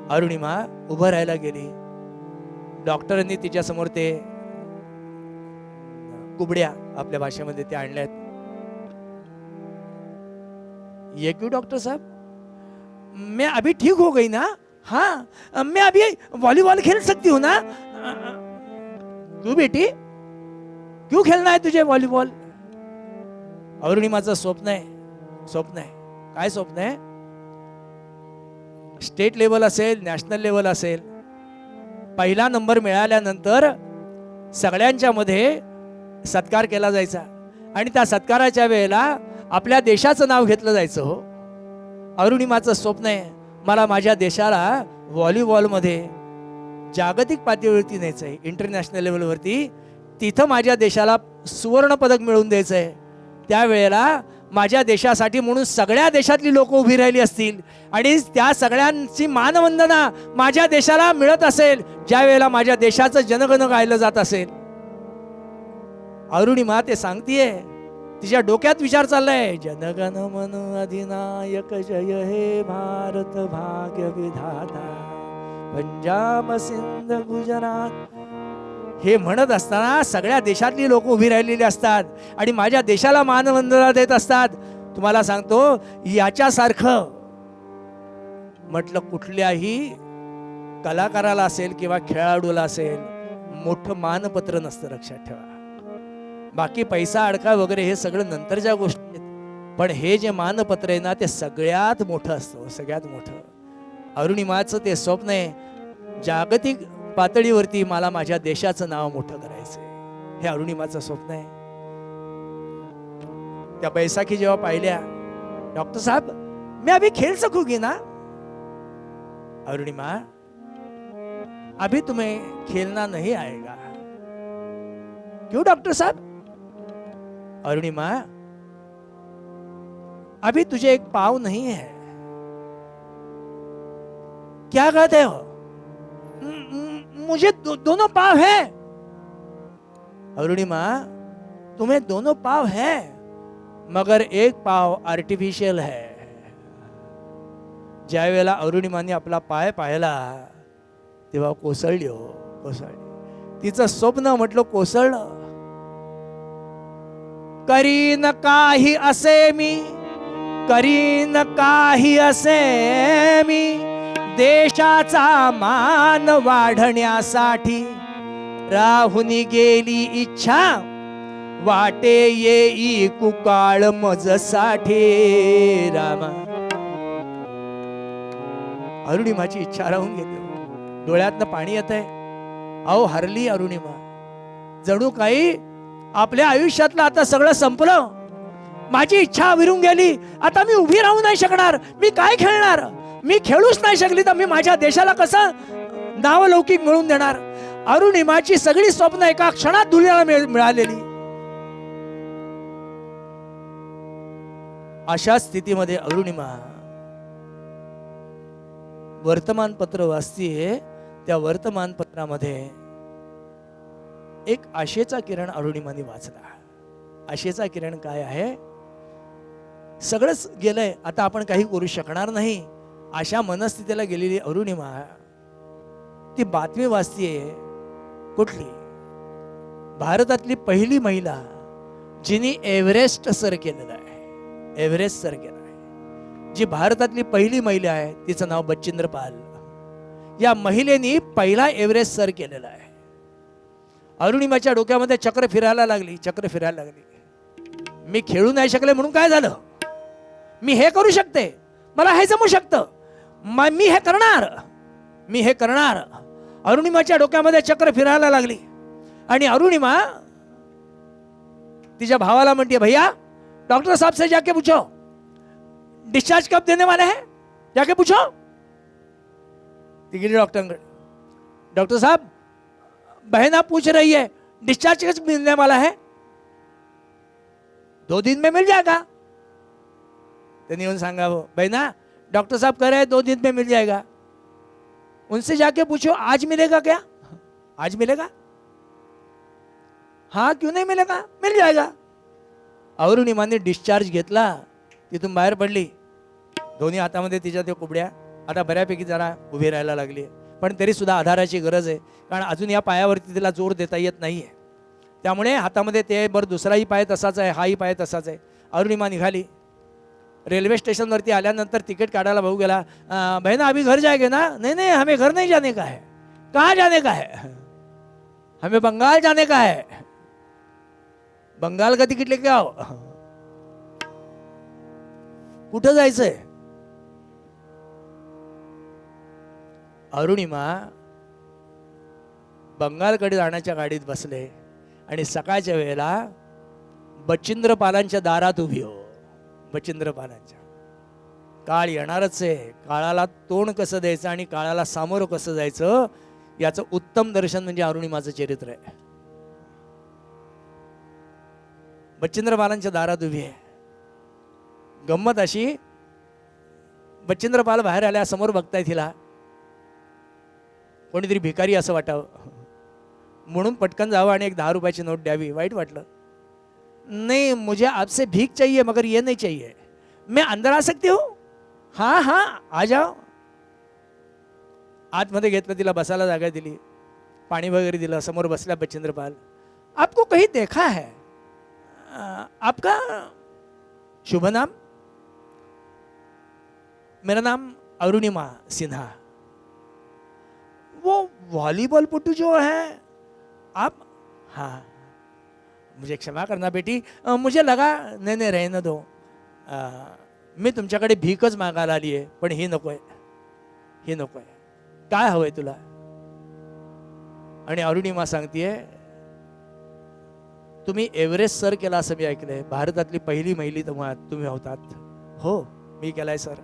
अरुणिमा उभं राहायला गेली. डॉक्टरांनी तिच्यासमोर ते कुबड्या आपल्या भाषेमध्ये त्या आणल्यात. ये क्यों डॉक्टर साहब, मैं अभी ठीक हो गई ना. हाँ मैं अभी वॉलीबॉल खेल सकती हूँ ना. क्यों बेटी, क्यों खेलना है तुझे वॉलीबॉल. अरुणिमाचं स्वप्न आहे. काय स्वप्न आहे. स्टेट लेवल असेल, नॅशनल लेवल असेल, पहिला नंबर मिळाल्यानंतर सगळ्यांच्या मध्ये सत्कार केला जायचा आणि त्या सत्काराच्या वेळेला आपल्या देशाचं नाव घेतलं जायचं. हो, अरुणिमाचं स्वप्न आहे, मला माझ्या देशाला व्हॉलीबॉलमध्ये जागतिक पातळीवरती न्यायचं आहे, इंटरनॅशनल लेवलवरती. तिथं माझ्या देशाला सुवर्ण पदक मिळवून द्यायचं आहे. त्यावेळेला माझ्या देशासाठी म्हणून सगळ्या देशातली लोक उभी राहिली असतील आणि त्या सगळ्यांची मानवंदना माझ्या देशाला मिळत असेल ज्या वेळेला माझ्या देशाचं जनगण गायलं जात असेल. अरुणिमा ते सांगतीये, तिच्या डोक्यात विचार चाललाय, जनगण मन अधिनायक जय हे भारत भाग्य विधाता पंजाब सिंध गुजरात. हे म्हणत असताना सगळ्या देशातली लोक उभी राहिलेली असतात आणि माझ्या देशाला मानवंदना देत असतात. तुम्हाला सांगतो, याच्यासारखं म्हटलं कुठल्याही कलाकाराला असेल किंवा खेळाडूला असेल मोठं मानपत्र नसतं, लक्षात ठेवा. बाकी पैसा अडका वगैरे हे सगळं नंतरच्या गोष्टी आहेत, पण हे जे मानपत्र आहे ना ते सगळ्यात मोठं असतं, सगळ्यात मोठं. अरुणिमाचं ते स्वप्न आहे, जागतिक पातळीवरती मला माझ्या देशाचं नाव मोठं करायचंय. हे अरुणिमाचं स्वप्न आहे. त्या बैसाखी जेव्हा पाहिल्या, डॉक्टर साहब मैं अभी खेल सकूंगी ना. अरुणिमा, अभी तुम्हें खेलना नहीं आएगा. क्यों डॉक्टर साहब. अरुणिमा, अभी तुझे एक पाँव नहीं है. क्या कहते हो. मुझे दोनों पाँव है. अरुणिमा, तुम्हें दोनों पाँव है मगर एक पाँव आर्टिफिशियल है. ज्या वेळेला अरुणिमाने आपला पाय पाहिला तेव्हा कोसळली. हो, कोसळली. तिचं स्वप्न म्हटलं कोसळलं. करीन काही असे मी, करीन काही असे मी, देशाचा मान वाढण्यासाठी. राहुनी गेली इच्छा, वाटे येई कुकाळ मजसाठी. रामा, अरुणिमाची इच्छा राहून गेली. डोळ्यातनं पाणी येत आहे. अहो, हरली अरुणिमा. जणू काही आपल्या आयुष्यातलं आता सगळं संपलं. माझी इच्छा विरून गेली. आता मी उभी राहू नाही शकणार. मी काय खेळणार. मी खेळूच नाही शकली तर मी माझ्या देशाला कसं नावलौकिक मिळवून देणार. अरुणिमाची सगळी स्वप्न एका क्षणात धुळीला मिळालेली. अशा स्थितीमध्ये अरुणिमा वर्तमानपत्र वाचतीये. त्या वर्तमानपत्रामध्ये एक आशेचा किरण अरुणिमाने वाचला. आशेचा किरण काय आहे. सगळंच गेलंय, आता आपण काही करू शकणार नाही, अशा मनस्थितीला गेलेली अरुणिमा ती बातमी वाचतीये. कुठली. भारतातली पहिली महिला जिने एव्हरेस्ट सर केलेलं आहे. एव्हरेस्ट सर केलं आहे. जी भारतातली पहिली महिला आहे तिचं नाव बचिंद्र पाल. या महिलेनी पहिला एव्हरेस्ट सर केलेला आहे. अरुणिमाच्या डोक्यामध्ये चक्र फिरायला लागली. मी खेळू नाही शकले म्हणून काय झालं. मी हे करू शकते, मला हे जमू शकतं, मी हे करणार. अरुणिमाच्या डोक्यामध्ये चक्र फिरायला लागली आणि अरुणिमा तिच्या भावाला म्हणते, भैया डॉक्टर साहब से जाके पूछो डिस्चार्ज कब देने वाले हैं, जाके पूछो. ती गेली डॉक्टरकडे. डॉक्टर साहब, बहना पूछ रही है डिस्चार्ज कब मिलने वाला है. 2 दिन में मिल जाएगा. त्यांनी येऊन सांगा, वो बहना डॉक्टर साहब कह रहे हैं 2 दिन में मिल जाएगा. उनसे जाके पूछो आज मिलेगा क्या. आज मिलेगा. हाँ क्यों नहीं मिलेगा, मिल जाएगा. अरुणिमाने डिस्चार्ज घेतला. तिथून बाहेर पडली. दोन्ही हातामध्ये तिच्या त्या कुबड्या. आता बऱ्यापैकी जरा उभी राहायला लागली, पण तरी सुद्धा आधाराची गरज आहे, कारण अजून या पायावरती तिला जोर देता येत नाहीये. त्यामुळे हातामध्ये ते बरं दुसराही पाय तसाच आहे, हाही पाय तसाच आहे. अरुणिमा निघाली. रेल्वे स्टेशनवरती आल्यानंतर तिकीट काढायला भाऊ गेला. बहना अभी घर जाएंगे ना? नहीं नहीं हमें घर नहीं जाने का है. कहाँ जाने का है? हमें बंगाल जाने का है. बंगाल का तिकीट लेके आओ. कुठं जायचंय? अरुणिमा बंगालकडे जाण्याच्या गाडीत बसले आणि सकाळच्या वेळेला बचिंद्रपालांच्या दारात उभी हो. बचिंद्रपालांच्या. काळ येणारच आहे. काळाला तोंड कसं द्यायचं आणि काळाला सामोरं कसं जायचं याचं उत्तम दर्शन म्हणजे अरुणिमाचं चरित्र आहे. बचिंद्रपालांच्या दारात उभी आहे. गंमत अशी, बचिंद्रपाल बाहेर आल्या, समोर बघताय तिला. कोणीतरी भिकारी असं वाटावं म्हणून पटकन जावं आणि एक 10 रुपयाची नोट द्यावी. वाईट वाटलं. नहीं मुझे आपसे भीख चाहिए मगर ये नहीं चाहिए. मैं अंदर आ सकती हूँ? हाँ हाँ आ जाओ. आतमध्ये घेतलं, तिला बसायला जागा दिली, पाणी वगैरे दिलं. समोर बसल्या बचिंद्रपाल. आपको कहीं देखा है? आपका शुभ नाम? मेरा नाम अरुणिमा सिन्हा. वो वॉलीबॉल पटू जो है आप? हाँ. मुझे क्षमा करना बेटी, मुझे लगा नहीं नहीं रहने दो. मी तुमच्याकडे भीकच मागायला आली आहे, पण ही नकोय, ही नकोय. काय हवंय तुला? आणि अरुणिमा सांगतेय, तुम्ही एव्हरेस्ट सर केला असं मी ऐकलंय. भारतातली पहिली महिला तुम्ही होतात. हो मी केलाय सर.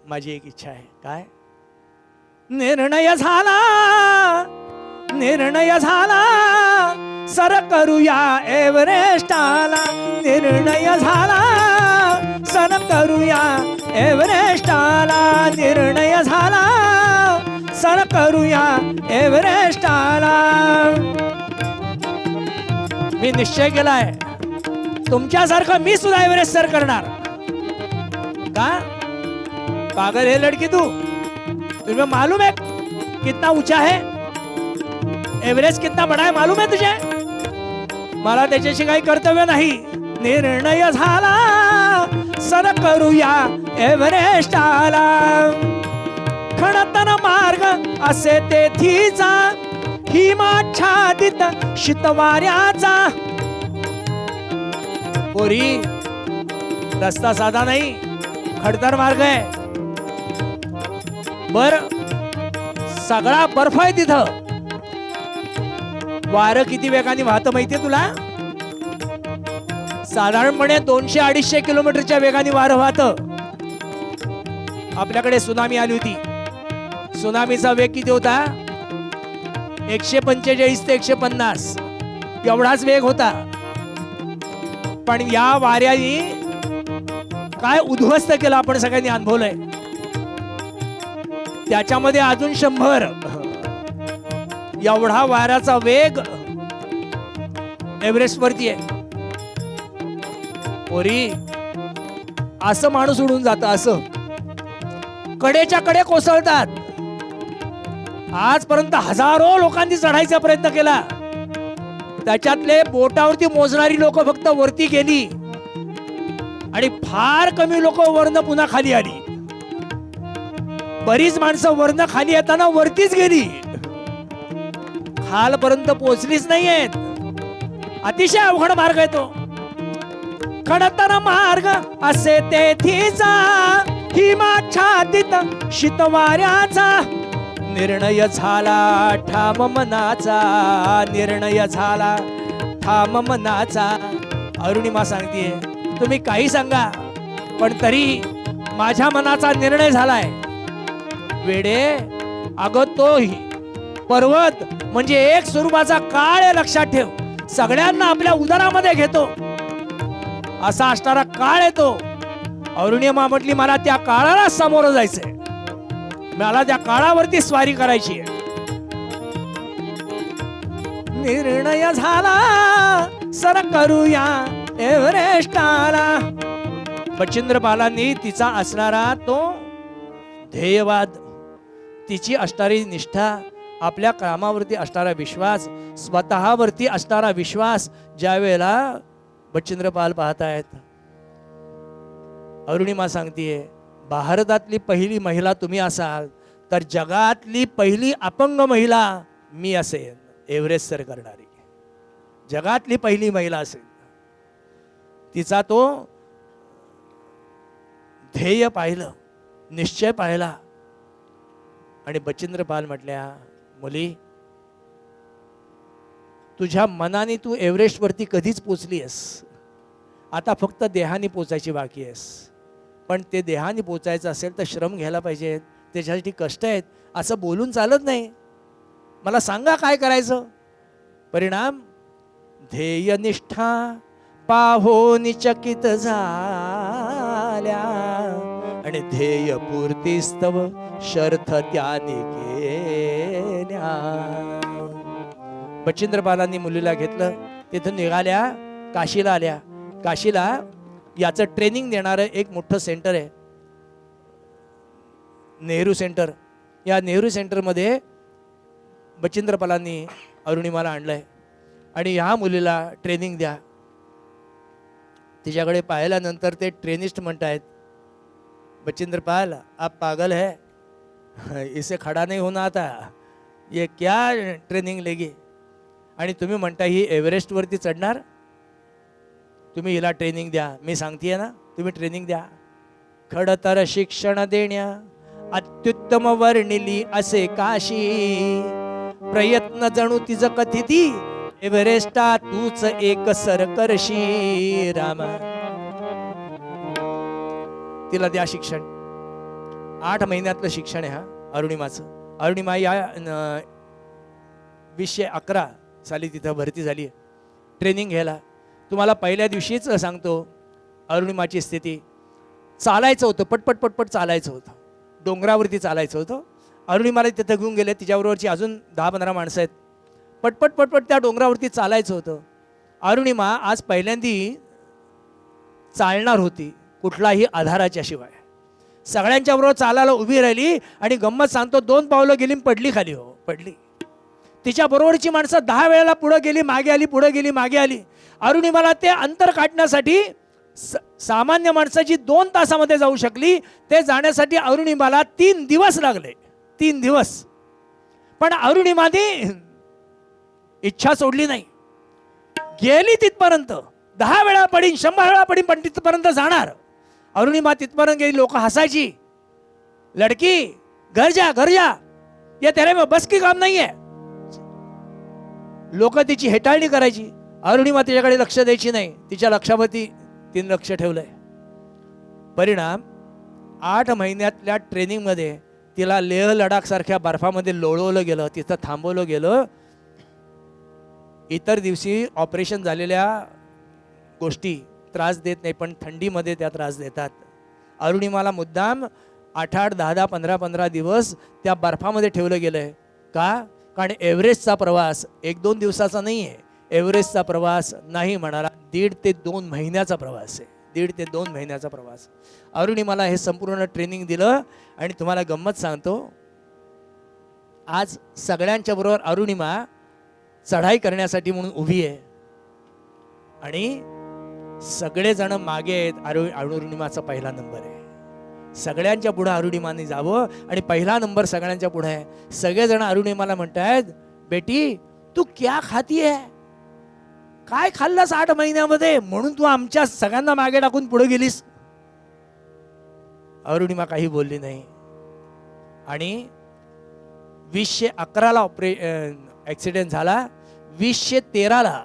माझी एक इच्छा आहे. काय? निर्णय झाला, निर्णय झाला, सर करूया एव्हरेस्टाला. निर्णय झाला, सर करूया एव्हरेस्टाला. निर्णय झाला, सर करूया एव्हरेस्टाला. मी निश्चय केलाय, तुमच्यासारखं मी सुद्धा एव्हरेस्ट सर करणार. का? पागल है लड़की तू? तुम्हें मालूम है कितना ऊंचा है एव्हरेस्ट, कितना बड़ा है मालूम है तुझे? मला त्याच्याशी काही कर्तव्य नाही. निर्णय झाला, सर करूया एव्हरेस्टाला. खडतन मार्ग असे तेथीचा, हिमाच्छादित शीतवाऱ्याचा. पोरी रस्ता साधा नाही, खडतर मार्ग आहे. बर सगळा बर्फ आहे तिथं. वारं किती वेगाने वाहतं माहितीये तुला? साधारणपणे 200-250 किलोमीटरच्या वेगाने वारं वाहतं. आपल्याकडे सुनामी आली होती. सुनामीचा वेग किती होता? 145 ते 150 एवढाच वेग होता. पण या वाऱ्याने काय उद्ध्वस्त केलं आपण सगळ्यांनी अनुभवलंय. त्याच्यामध्ये अजून 100 एवढा वाऱ्याचा वेग एव्हरेस्ट वरती आहे. पोरी असं माणूस उडून जात, असं कडेच्या कडे कोसळतात. आजपर्यंत हजारो लोकांनी चढायचा प्रयत्न केला. त्याच्यातले बोटावरती मोजणारी लोक फक्त वरती गेली आणि फार कमी लोक वरनं पुन्हा खाली आली. बरीच माणसं वरनं खाली येताना वरतीच गेली, खालपर्यंत पोहोचलीच नाहीयेत. अतिशय अवघड मार्ग आहे तो. खडतर मार्ग असे तेथीचा, हिमाच्छादित शीतवाऱ्याचा. निर्णय झाला ठाम मनाचा, निर्णय झाला ठाम मनाचा. अरुणिमा सांगतेय, तुम्ही काही सांगा पण तरी माझ्या मनाचा निर्णय झालाय. वेडे, अगं तो पर्वत म्हणजे एक स्वरूपाचा काळ आहे, लक्षात ठेव. सगळ्यांना आपल्या उदरामध्ये घेतो असा असणारा काळ आहे तो. अरुणिमा म्हटली, मला त्या काळाला सामोरं जायचंय, मला त्या काळावरती स्वारी करायची आहे. निर्णय झाला, सर करूया एव्हरेस्टाला. बचिंद्रपालांनी तिचा असणारा तो ध्येयवाद, तिची असणारी निष्ठा आपल्या कामावरती असणारा विश्वास, स्वतःवरती असणारा विश्वास ज्या वेळेला बचिंद्रपाल पाहतायत, अरुणिमा सांगतीये, भारतातली पहिली महिला तुम्ही असाल तर जगातली पहिली अपंग महिला मी असेन, एव्हरेस्ट सर करणारी जगातली पहिली महिला असेल. तिचा तो ध्येय पाहिलं, निश्चय पाहिला आणि बचिंद्रपाल म्हटल्या, मुली तुझ्या मनाने तू एव्हरेस्टवरती कधीच पोचली आहेस, आता फक्त देहाने पोचायची बाकी आहेस. पण ते देहाने पोचायचं असेल तर श्रम घ्यायला पाहिजेत, त्याच्यासाठी कष्ट आहेत. असं बोलून चालत नाही. मला सांगा काय करायचं. परिणाम ध्येयनिष्ठा पाहोनी चकित झाल्या आणि ध्येयपूर्तीस्तव शर्थ त्याने केल्या. बचिंद्रपालांनी मुलीला घेतलं, तिथून निघाल्या, काशीला आल्या. काशीला याचं ट्रेनिंग देणारं एक मोठं सेंटर आहे, नेहरू सेंटर. या नेहरू सेंटरमध्ये बचिंद्रपालांनी अरुणिमाला आणलंय आणि ह्या मुलीला ट्रेनिंग द्या. तिच्याकडे पाहिल्यानंतर ते ट्रेनिस्ट म्हणतायत, बचिंद्रपाल आप पागल है, इसे खड़ा नहीं होना आता, ये क्या ट्रेनिंग लेगी. आणि तुम्ही म्हणता ही एव्हरेस्टवरती चढणार, तुम्ही हिला ट्रेनिंग द्या. मी सांगतेय ना, तुम्ही ट्रेनिंग द्या. खडतर शिक्षण देण्या अत्युत्तम वर्णिली असे काशी, प्रयत्न जणू तिज कथिती एव्हरेस्टा तूच एक सर करशी. राम तिला द्या शिक्षण. 8 महिन्यातलं शिक्षण आहे हा अरुणिमाचं. अरुणिमा या 2011 साली तिथं भरती झाली आहे ट्रेनिंग घ्यायला. तुम्हाला पहिल्या दिवशीच सांगतो, अरुणिमाची स्थिती, चालायचं होतं, पटपट पटपट चालायचं होतं, डोंगरावरती चालायचं होतं. अरुणिमाला तिथं घेऊन गेले, तिच्याबरोबरची अजून 10-15 माणसं आहेत. पटपट पटपट त्या डोंगरावरती चालायचं होतं. अरुणिमा आज पहिल्यांदी चालणार होती कुठलाही आधाराच्या शिवाय. सगळ्यांच्या बरोबर चालायला उभी राहिली आणि गंमत सांगतो, 2 पावलं गेली, पडली खाली. हो पडली. तिच्या बरोबरची माणसं 10 वेळेला पुढे गेली, मागे आली, पुढे गेली, मागे आली. अरुणिमाला ते अंतर काढण्यासाठी सामान्य माणसाची 2 तासामध्ये जाऊ शकली, ते जाण्यासाठी अरुणिमाला 3 दिवस लागले. 3 दिवस. पण अरुणिमाने इच्छा सोडली नाही, गेली तिथपर्यंत. 10 वेळा पडीन, 100 वेळा पडीन, पण तिथपर्यंत जाणार. अरुणिमा तिथपर्यंत गेली. लोक हसायची, लडकी घर जा, घर जा, ये तेरे में बस की काम नाही आहे. लोक तिची हेटाळणी करायची. अरुणिमा तिच्याकडे लक्ष द्यायची नाही. तिच्या लक्षावरती तिने लक्ष ठेवलंय. परिणाम 8 महिन्यातल्या ट्रेनिंगमध्ये तिला लेह लडाख सारख्या बर्फामध्ये लोळवलं गेलं, तिथं थांबवलं गेलं. इतर दिवशी ऑपरेशन झालेल्या गोष्टी त्रास देत नाही, पण थंडीमध्ये त्या त्रास देतात. अरुणिमाला मुद्दाम 8-8, 10-10, 15-15 दिवस त्या बर्फामध्ये ठेवलं गेलंय. का? कारण एव्हरेस्टचा प्रवास 1-2 दिवसाचा नाही आहे. एव्हरेस्टचा प्रवास नाही म्हणाला, 1.5 ते 2 महिन्याचा प्रवास आहे. 1.5 ते 2 महिन्याचा प्रवास. अरुणिमाला हे संपूर्ण ट्रेनिंग दिलं. आणि तुम्हाला गंमत सांगतो, आज सगळ्यांच्या बरोबर अरुणिमा चढाई करण्यासाठी म्हणून उभी आहे आणि सगळेजण मागे आहेत. अरुणिमाचा पहिला नंबर आहे. सगळ्यांच्या पुढे अरुणिमाने जावं आणि पहिला नंबर सगळ्यांच्या पुढे आहे. सगळेजण अरुणिमाला म्हणतायत, बेटी तू क्या खाती है, काय खाल्लास 8 महिन्यामध्ये म्हणून तू आमच्या सगळ्यांना मागे टाकून पुढे गेलीस. अरुणिमा काही बोलली नाही. आणि 2011ला ॲक्सिडेंट झाला. 2013ला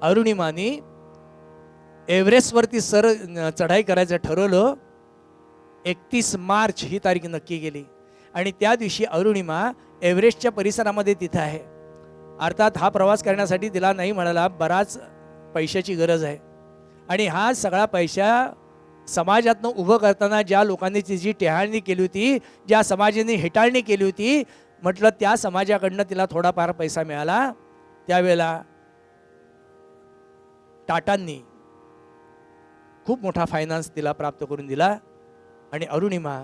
अरुणिमाने एव्हरेस्टवरती चढाई करायचं ठरवलं. 31 मार्च ही तारीख नक्की केली आणि त्या दिवशी अरुणिमा एव्हरेस्टच्या परिसरामध्ये तिथं आहे. अर्थात हा प्रवास करण्यासाठी तिला नाही म्हणाला, बराच पैशाची गरज आहे. आणि हा सगळा पैसा समाजातनं उभं करताना ज्या लोकांनी तिची टेहाळणी केली होती, ज्या समाजाने हेटाळणी केली होती, म्हटलं त्या समाजाकडनं तिला थोडाफार पैसा मिळाला. त्यावेळेला टाटांनी खूप मोठा फायनान्स तिला प्राप्त करून दिला आणि अरुणिमा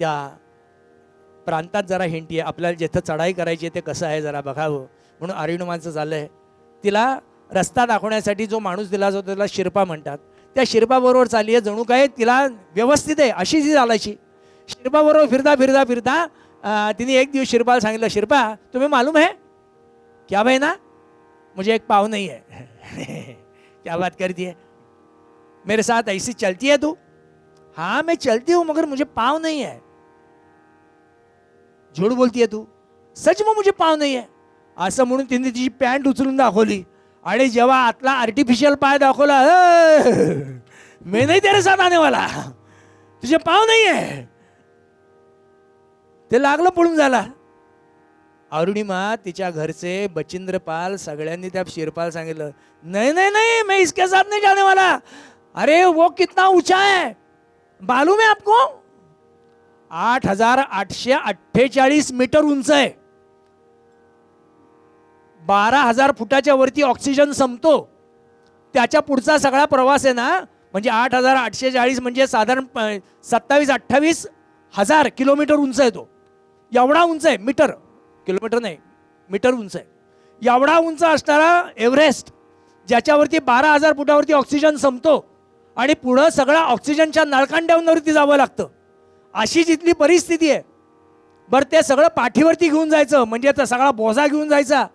त्या प्रांतात जरा हिंटी आहे, आपल्याला जिथं चढाई करायची आहे ते कसं आहे जरा बघावं म्हणून अरुणिमाचं चाललं आहे. तिला रस्ता दाखवण्यासाठी जो माणूस दिला जातो त्याला शिरपा म्हणतात. त्या शिरपाबरोबर चालली आहे, जणू काय तिला व्यवस्थित आहे अशी ती चालायची. शिरपाबरोबर फिरता फिरता फिरता तिने एक दिवस शिरपाला सांगितलं, शिरपा तुम्हें मालूम है क्या भाई ना मुझे एक पाव नहीं है. क्या बात करती है, मेरे साथ ऐसी चलती है तू. हाँ मैं चलती हूँ मगर मुझे पाव नहीं है. झूठ बोलती है तू, सच में मुझे पाव नहीं है. असं म्हणून तिने तिची पॅन्ट उचलून दाखवली आणि जेव्हा आतला आर्टिफिशियल पाय दाखवला, मैं नहीं तेरे साथ आने वाला, तुझे पाव नहीं है. ते लागलं पळून झाला. अरुणिमा तिच्या घरचे बचिंद्रपाल सगळ्यांनी त्या शिरपाल सांगितलं, नहीं नहीं नहीं मैं इसके साथ नहीं जाने वाला. अरे वो कितना ऊंचा है मालूम है आपको, 8,848 मीटर उंच आहे. 12,000 फुटाच्या वरती ऑक्सिजन संपतो. त्याच्या पुढचा सगळा प्रवास आहे ना, म्हणजे 8,840 म्हणजे साधारण 27-28 हजार किलोमीटर उंच आहे तो. एवढा उंच आहे, मीटर, किलोमीटर नाही मीटर उंच आहे. एवढा उंच असणारा एव्हरेस्ट, ज्याच्यावरती 12,000 फुटावरती ऑक्सिजन संपतो आणि पुढं सगळा ऑक्सिजनच्या नळकांड्यावरती जावं लागतं. अशी जिथली परिस्थिती आहे. बरं ते सगळं पाठीवरती घेऊन जायचं, म्हणजे तर सगळा बोजा घेऊन जायचा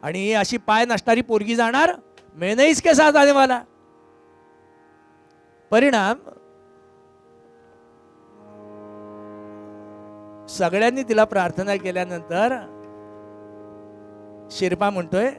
आणि अशी पाय नसणारी पोरगी जाणार, मैं नहीं इसके साथ आने वाला. परिणाम सगळ्यांनी तिला प्रार्थना केल्यानंतर शिरपा म्हणतोय,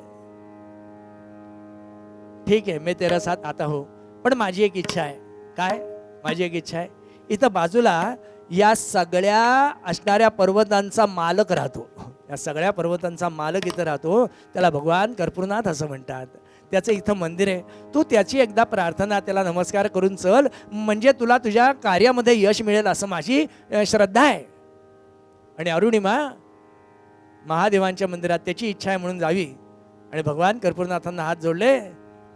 ठीक आहे मैं तेरा साथ आता हो, पण माझी एक इच्छा आहे. काय माझी एक इच्छा आहे, इथं बाजूला या सगळ्या असणाऱ्या पर्वतांचा मालक राहतो. या सगळ्या पर्वतांचा मालक इथं राहतो, त्याला भगवान कर्पूरनाथ असं म्हणतात. त्याचं इथं मंदिर आहे. तू त्याची एकदा प्रार्थना, त्याला नमस्कार करून चल, म्हणजे तुला तुझ्या कार्यामध्ये यश मिळेल असं माझी श्रद्धा आहे. आणि अरुणिमा महादेवांच्या मंदिरात त्याची इच्छा आहे म्हणून जावी आणि भगवान कर्पूरनाथांना हात जोडले.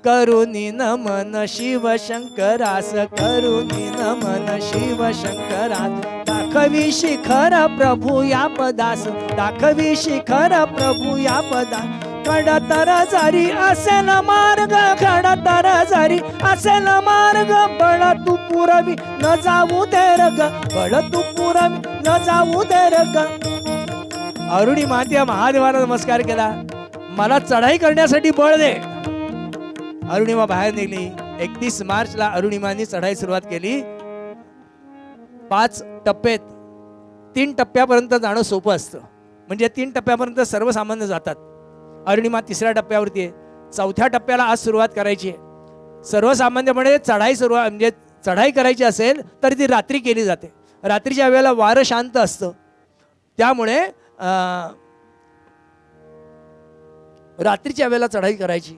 करुणी नमन शिव शंकरास, करुणी नमन शिव शंकरास, दाखवी शिखर प्रभू या पदास, दाखवी शिखर प्रभू या पदास. खडतर जारी असेल मार्ग, खडतर जारी असेल मार्ग, बळ तू पुरवी न जाऊ दे रग, बळ तू पुरवी न जाऊ दे रग. अरुणिमा त्या महादेवाला नमस्कार केला, मला चढाई करण्यासाठी बळ दे. अरुणिमा बाहेर निघली. 31 मार्चला अरुणिमानी चढाई सुरुवात केली. 5 टप्प्यात 3 टप्प्यापर्यंत जाणं सोपं असतं, म्हणजे 3 टप्प्यापर्यंत सर्वसामान्य जातात. अरुणिमा 3ऱ्या टप्प्यावरती आहे. 4थ्या टप्प्याला आज सुरुवात करायची आहे. सर्वसामान्यपणे म्हणजे चढाई करायची असेल तर ती रात्री केली जाते. रात्रीच्या वेळेला वारं शांत असतं, त्यामुळे रात्रीच्या वेळेला चढाई करायची.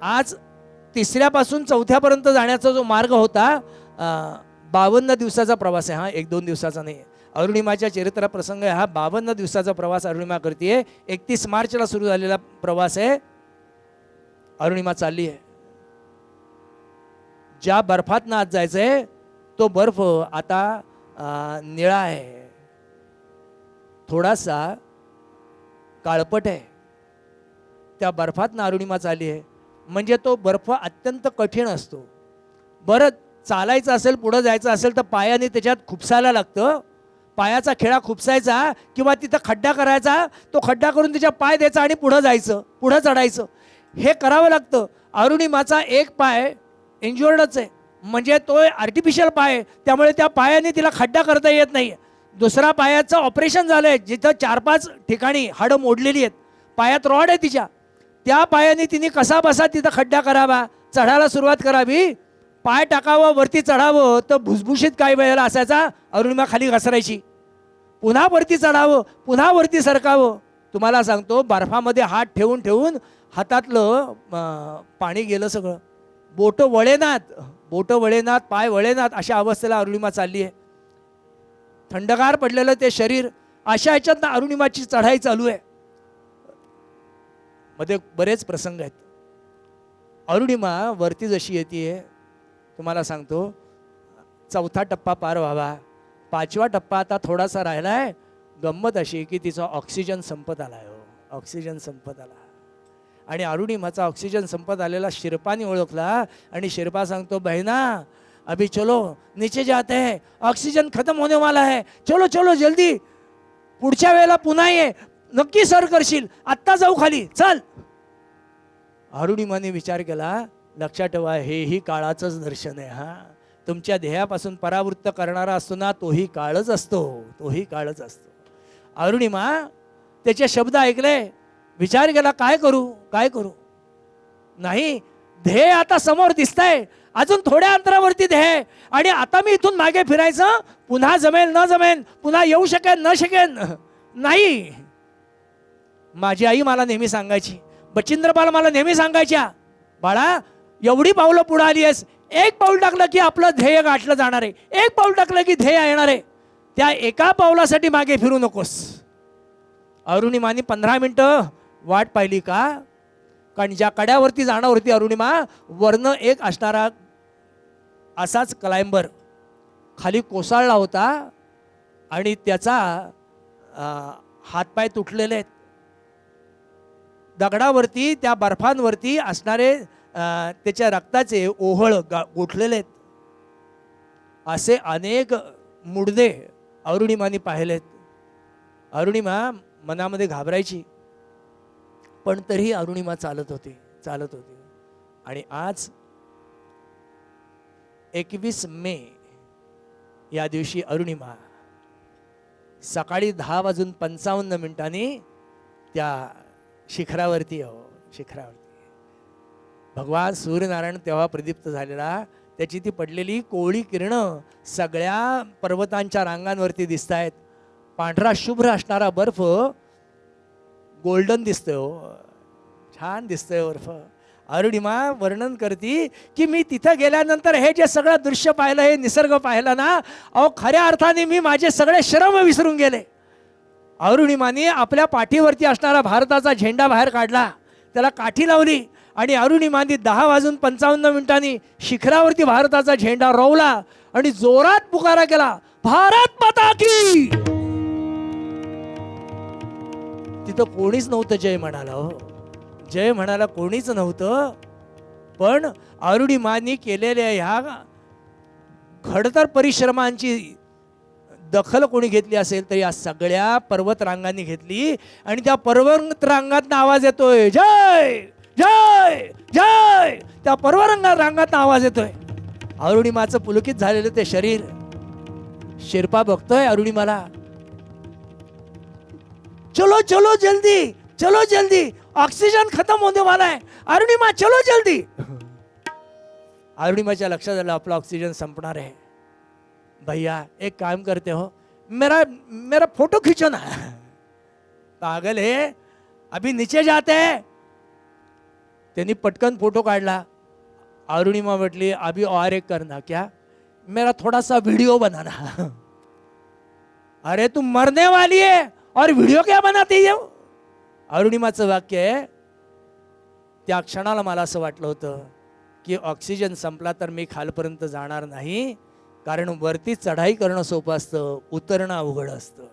आज 3ऱ्यापासून 4थ्यापर्यंत जाण्याचा जो मार्ग होता 52 दिवसाचा प्रवास आहे. हा 1-2 दिवसाचा नाही. अरुणिमाच्या चरित्र प्रसंग हा 52 दिवसाचा प्रवास अरुणिमा करते. 31 मार्चला सुरू झालेला प्रवास आहे. अरुणिमा चालली आहे. ज्या बर्फात ना आज जायचंय तो बर्फ आता निळा आहे, थोडासा काळपट आहे. त्या बर्फात ना अरुणिमा चालली आहे, म्हणजे तो बर्फ अत्यंत कठीण असतो. बरं चालायचं असेल, पुढं जायचं असेल तर पायाने त्याच्यात खुपसायला लागतं. पायाचा खिळा खुपसायचा किंवा तिथं खड्डा करायचा, तो खड्डा करून त्याच्या पाय द्यायचा आणि पुढं जायचं, पुढं चढायचं, हे करावं लागतं. अरुणिमाचा एक पाय इंज्युअर्डच आहे, म्हणजे तो आर्टिफिशियल पाय आहे, त्यामुळे त्या पायाने तिला खड्डा करता येत नाही. दुसरा पायाचं ऑपरेशन झालं आहे, जिथं 4-5 ठिकाणी हाडं मोडलेली आहेत, पायात रॉड आहे तिच्या. त्या पायाने तिने कसा बसा तिथं खड्डा करावा, चढायला सुरुवात करावी, पाय टाकावं, वरती चढावं तर भुसभुशीत काही वेळेला असायचा. अरुणिमा खाली घसरायची, पुन्हा वरती चढावं, पुन्हा वरती सरकावं. तुम्हाला सांगतो बर्फामध्ये हात ठेवून ठेवून हातातलं पाणी गेलं सगळं. बोटं वळेनात, पाय वळेनात, अशा अवस्थेला अरुणिमा चालली आहे. थंडगार पडलेलं ते शरीर, अशा ह्याच्यात अरुणिमाची चढाई चालू आहे. मध्ये बरेच प्रसंग आहेत. अरुणिमा वरती जशी येते, तुम्हाला सांगतो 4था टप्पा पार व्हावा, 5वा टप्पा आता थोडासा राहिलाय. गंमत अशी की तिचा ऑक्सिजन संपत आलाय हो, ऑक्सिजन संपत आला. आणि अरुणिमाचा ऑक्सिजन संपत आलेला शिरपाने ओळखला आणि शिरपा सांगतो, बहिना अभी चलो नीचे जाते हैं, ऑक्सीजन खत्म होने वाला है, चलो चलो जल्दी, पुढच्या वेळेला पुन्हा ये, नक्की सर करशील, आत्ता जाऊ खाली, चल. अरुणिमाने विचार केला, लक्षात ठेवा हेही काळाचंच दर्शन आहे. हा, तुमच्या ध्येयापासून परावृत्त करणारा असतो ना, तोही काळच असतो, तोही काळच असतो. अरुणिमा त्याचे शब्द ऐकले, विचार केला काय करू काय करू. नाही, ध्येय आता समोर दिसतंय, अजून थोड्या अंतरावरती ध्येय, आणि आता मी इथून मागे फिरायचं, पुन्हा जमेल न जमेल, पुन्हा येऊ शकेल न शकेल, नाही. माझी आई मला नेहमी सांगायची, बचिंद्रपाल मला नेहमी सांगायच्या, बाळा एवढी पावलं पुढे आली आहेस, एक पाऊल टाकलं की आपलं ध्येय गाठलं जाणार आहे, एक पाऊल टाकलं की ध्येय येणार आहे, त्या एका पावलासाठी मागे फिरू नकोस. अरुणिमाने 15 मिनिटं वाट पाहिली का, कारण ज्या कड्यावरती जाणार होती अरुणिमा, वरनं एक असणारा असाच क्लाइंबर खाली कोसळला होता आणि त्याचा हातपाय तुटलेले आहेत. दगडावरती त्या बर्फांवरती असणारे त्याच्या रक्ताचे ओहळ गोठलेले आहेत. असे अनेक मुडदे अरुणिमाने पाहिलेत. अरुणिमा मनामध्ये घाबरायची, पण तरी अरुणिमा चालत होती, चालत होती. आणि आज 21 मे या दिवशी अरुणिमा सकाळी 10:55 त्या शिखरावरती शिखरावरती भगवान सूर्यनारायण तेव्हा प्रदीप्त झालेला, त्याची ती पडलेली कोवळी किरणं सगळ्या पर्वतांच्या रांगांवरती दिसत आहेत. पांढरा शुभ्र असणारा बर्फ गोल्डन दिसतोय हो, छान दिसतोय बर्फ. अरुणिमा वर्णन करती की मी तिथं गेल्यानंतर हे जे सगळं दृश्य पाहिलं, हे निसर्ग पाहिला ना, अहो खऱ्या अर्थाने मी माझे सगळे श्रम विसरून गेले. अरुणिमाने आपल्या पाठीवरती असणारा भारताचा झेंडा बाहेर काढला, त्याला काठी लावली, आणि अरुणिमाने 10:55 शिखरावरती भारताचा झेंडा रोवला आणि जोरात पुकारा केला, भारत माता की. तिथं कोणीच नव्हतं जय म्हणाला हो, जय म्हणाला कोणीच नव्हतं. पण अरुणिमाने केलेल्या ह्या खडतर परिश्रमांची दखल कोणी घेतली असेल तर या सगळ्या पर्वत रांगांनी घेतली, आणि त्या पर्वत रांगातनं आवाज येतोय, जय जय जय. त्या पर्वत रांगातनं आवाज येतोय. अरुणिमाचं पुलकित झालेलं ते शरीर, शिरपा बघतोय अरुणिमाला, चलो चलो जल्दी, चलो जल्दी, ऑक्सीजन खत्म होने वाला है, अरुणिमा चलो जल्दी. अरुणिमाच्या लक्षात आलं आपला ऑक्सीजन संपणार आहे. भैया एक काम करते हो, मेरा फोटो खींचो ना. पागल है, अभी नीचे जाते हैं. त्यांनी पटकन फोटो काढला. अरुणिमा म्हटली, अभी और एक करना क्या, मेरा थोड़ा सा वीडियो बनाना. अरे तू मरने वाली है और वीडियो क्या बनाती है. अरुणिमाचं वाक्य आहे. त्या क्षणाला मला असं वाटलं होतं की ऑक्सिजन संपला तर मी खालपर्यंत जाणार नाही, कारण वरती चढाई करणं सोपं असतं, उतरणं अवघड असतं.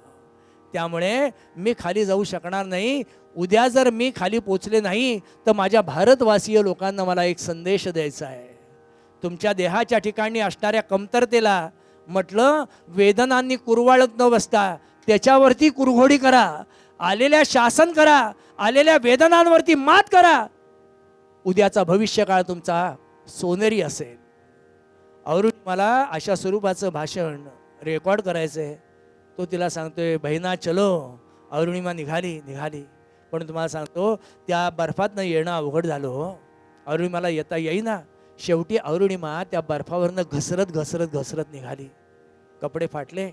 त्यामुळे मी खाली जाऊ शकणार नाही. उद्या जर मी खाली पोचले नाही तर माझ्या भारतवासीय लोकांना मला एक संदेश द्यायचा आहे. तुमच्या देहाच्या ठिकाणी असणाऱ्या कमतरतेला म्हटलं, वेदनांनी कुरवाळत न बसता त्याच्यावरती कुरघोडी करा, आलेल्या शासन करा, आलेल्या वेदनांवरती मात करा. उद्याचा भविष्यकाळ तुमचा सोनेरी असेल. मला अशा स्वरूपाचं भाषण रेकॉर्ड करायचं आहे. तो तिला सांगतोय, बहिना चलो. अरुणिमा निघाली. पण तुम्हाला सांगतो त्या बर्फातनं येणं अवघड झालं हो. अरुणिमाला येता येईना. शेवटी अरुणिमा त्या बर्फावरनं घसरत निघाली. कपडे फाटले.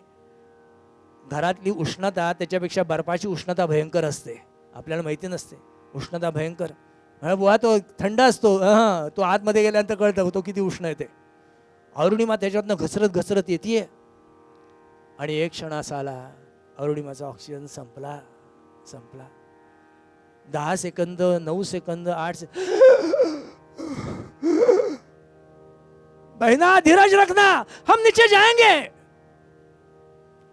घरातली उष्णता त्याच्यापेक्षा बर्फाची उष्णता भयंकर असते, आपल्याला माहिती नसते. उष्णता भयंकर. बुवा तो थंड असतो, तो आतमध्ये गेल्यानंतर कळतं तो किती उष्ण येते. अरुणिमा त्याच्यातनं घसरत येते. आणि एक क्षण असा आला, अरुणिमाचा ऑक्सिजन संपला. 10 सेकंद, 9 सेकंद, 8 सेकंद. बहना धीरज रखना, हम नीचे जाएंगे.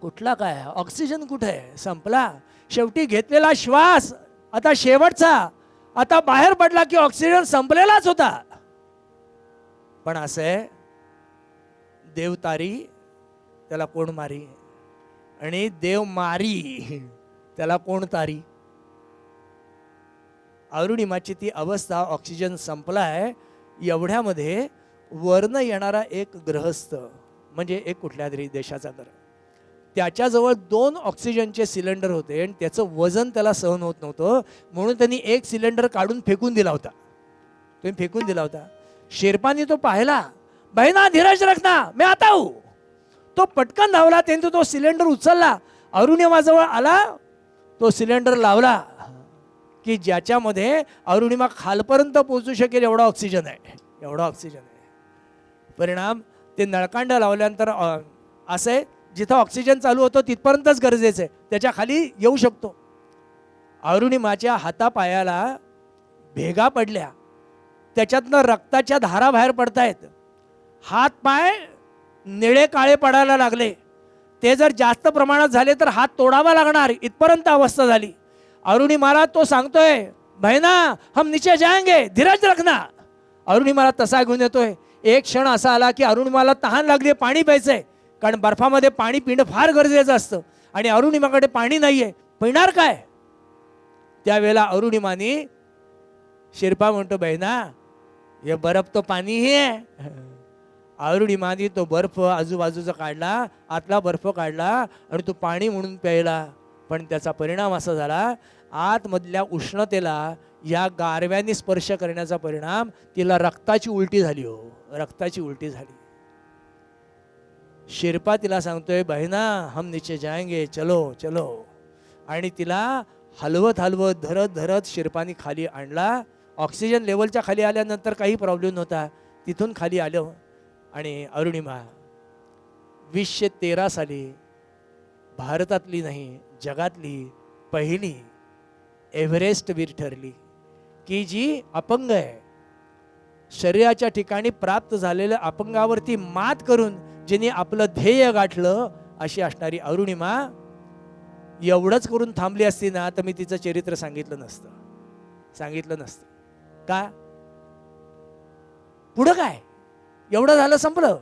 कुठला काय, ऑक्सिजन कुठे आहे, संपला. शेवटी घेतलेला श्वास आता शेवटचा, आता बाहेर पडला की ऑक्सिजन संपलेलाच होता. पण असं आहे, देव तारी त्याला कोण मारी, आणि देव मारी त्याला कोण तारी. अरुणिमाची ती अवस्था, ऑक्सिजन संपलाय एवढ्यामध्ये वरनं येणारा एक गृहस्थ, म्हणजे एक कुठल्या तरी देशाचा ग्रह, त्याच्याजवळ 2 ऑक्सिजनचे सिलेंडर होते आणि त्याचं वजन त्याला सहन होत नव्हतं, म्हणून त्यांनी एक सिलेंडर काढून फेकून दिला होता. तुम्ही फेकून दिला होता. शेर्पानी तो पाहिला, बहिणा धीरज रखना मैं आता हूं. तो पटकन धावला, त्यांनी तो सिलेंडर उचलला, अरुणिमाजवळ आला, तो सिलेंडर लावला की ज्याच्यामध्ये अरुणिमा खालपर्यंत पोहोचू शकेल एवढा ऑक्सिजन आहे, एवढा ऑक्सिजन आहे. परिणाम ते नळकांड लावल्यानंतर असं आहे, जिथं ऑक्सिजन चालू होतं तिथपर्यंतच गरजेचं आहे, त्याच्या खाली येऊ शकतो. अरुणिमाच्या हातापायाला भेगा पडल्या, त्याच्यातनं रक्ताच्या धारा बाहेर पडतायत, हात पाय निळे काळे पडायला लागले. ते जर जास्त प्रमाणात झाले तर हात तोडावा लागणार, इथपर्यंत अवस्था झाली. अरुणिमाला तो सांगतोय, बहिणा हम नीचे जाएंगे, धीरज रखना. अरुणिमाला तसा घेऊन येतोय. एक क्षण असा आला की अरुणिमाला तहान लागली, पाणी प्यायचंय, कारण बर्फामध्ये पाणी पिणं फार गरजेचं असतं आणि अरुणिमाकडे पाणी नाहीये, पिणार काय. त्यावेळेला अरुणिमानी, शिरपा म्हणतो, बहिणा हे बर्फ तो पाणी ही आहे. अरुणिमानी तो बर्फ आजूबाजूचा काढला, आतला बर्फ काढला आणि तो पाणी म्हणून प्यायला. पण त्याचा परिणाम असा झाला, आतमधल्या उष्णतेला या गारव्याने स्पर्श करण्याचा परिणाम, तिला रक्ताची उलटी झाली. हो, रक्ताची उलटी झाली. शेर्पा तिला सांगतोय, बहिणा हम नीचे जाएंगे, चलो चलो. आणि तिला हलवत हलवत धरत धरत शेर्पानी खाली आणला. ऑक्सिजन लेवलच्या खाली आल्यानंतर काही प्रॉब्लेम नव्हता, तिथून खाली आलो. आणि अरुणिमा 2013 साली भारतातली नाही, जगातली पहिली एव्हरेस्ट वीर ठरली की जी अपंग आहे. शरीराच्या ठिकाणी प्राप्त झालेल्या अपंगावरती मात करून जिने आपलं ध्येय गाठलं, अशी असणारी अरुणिमा एवढंच करून थांबली असती ना, तर मी तिचं चरित्र सांगितलं नसतं. का? पुढं काय, एवढं झालं संपलं.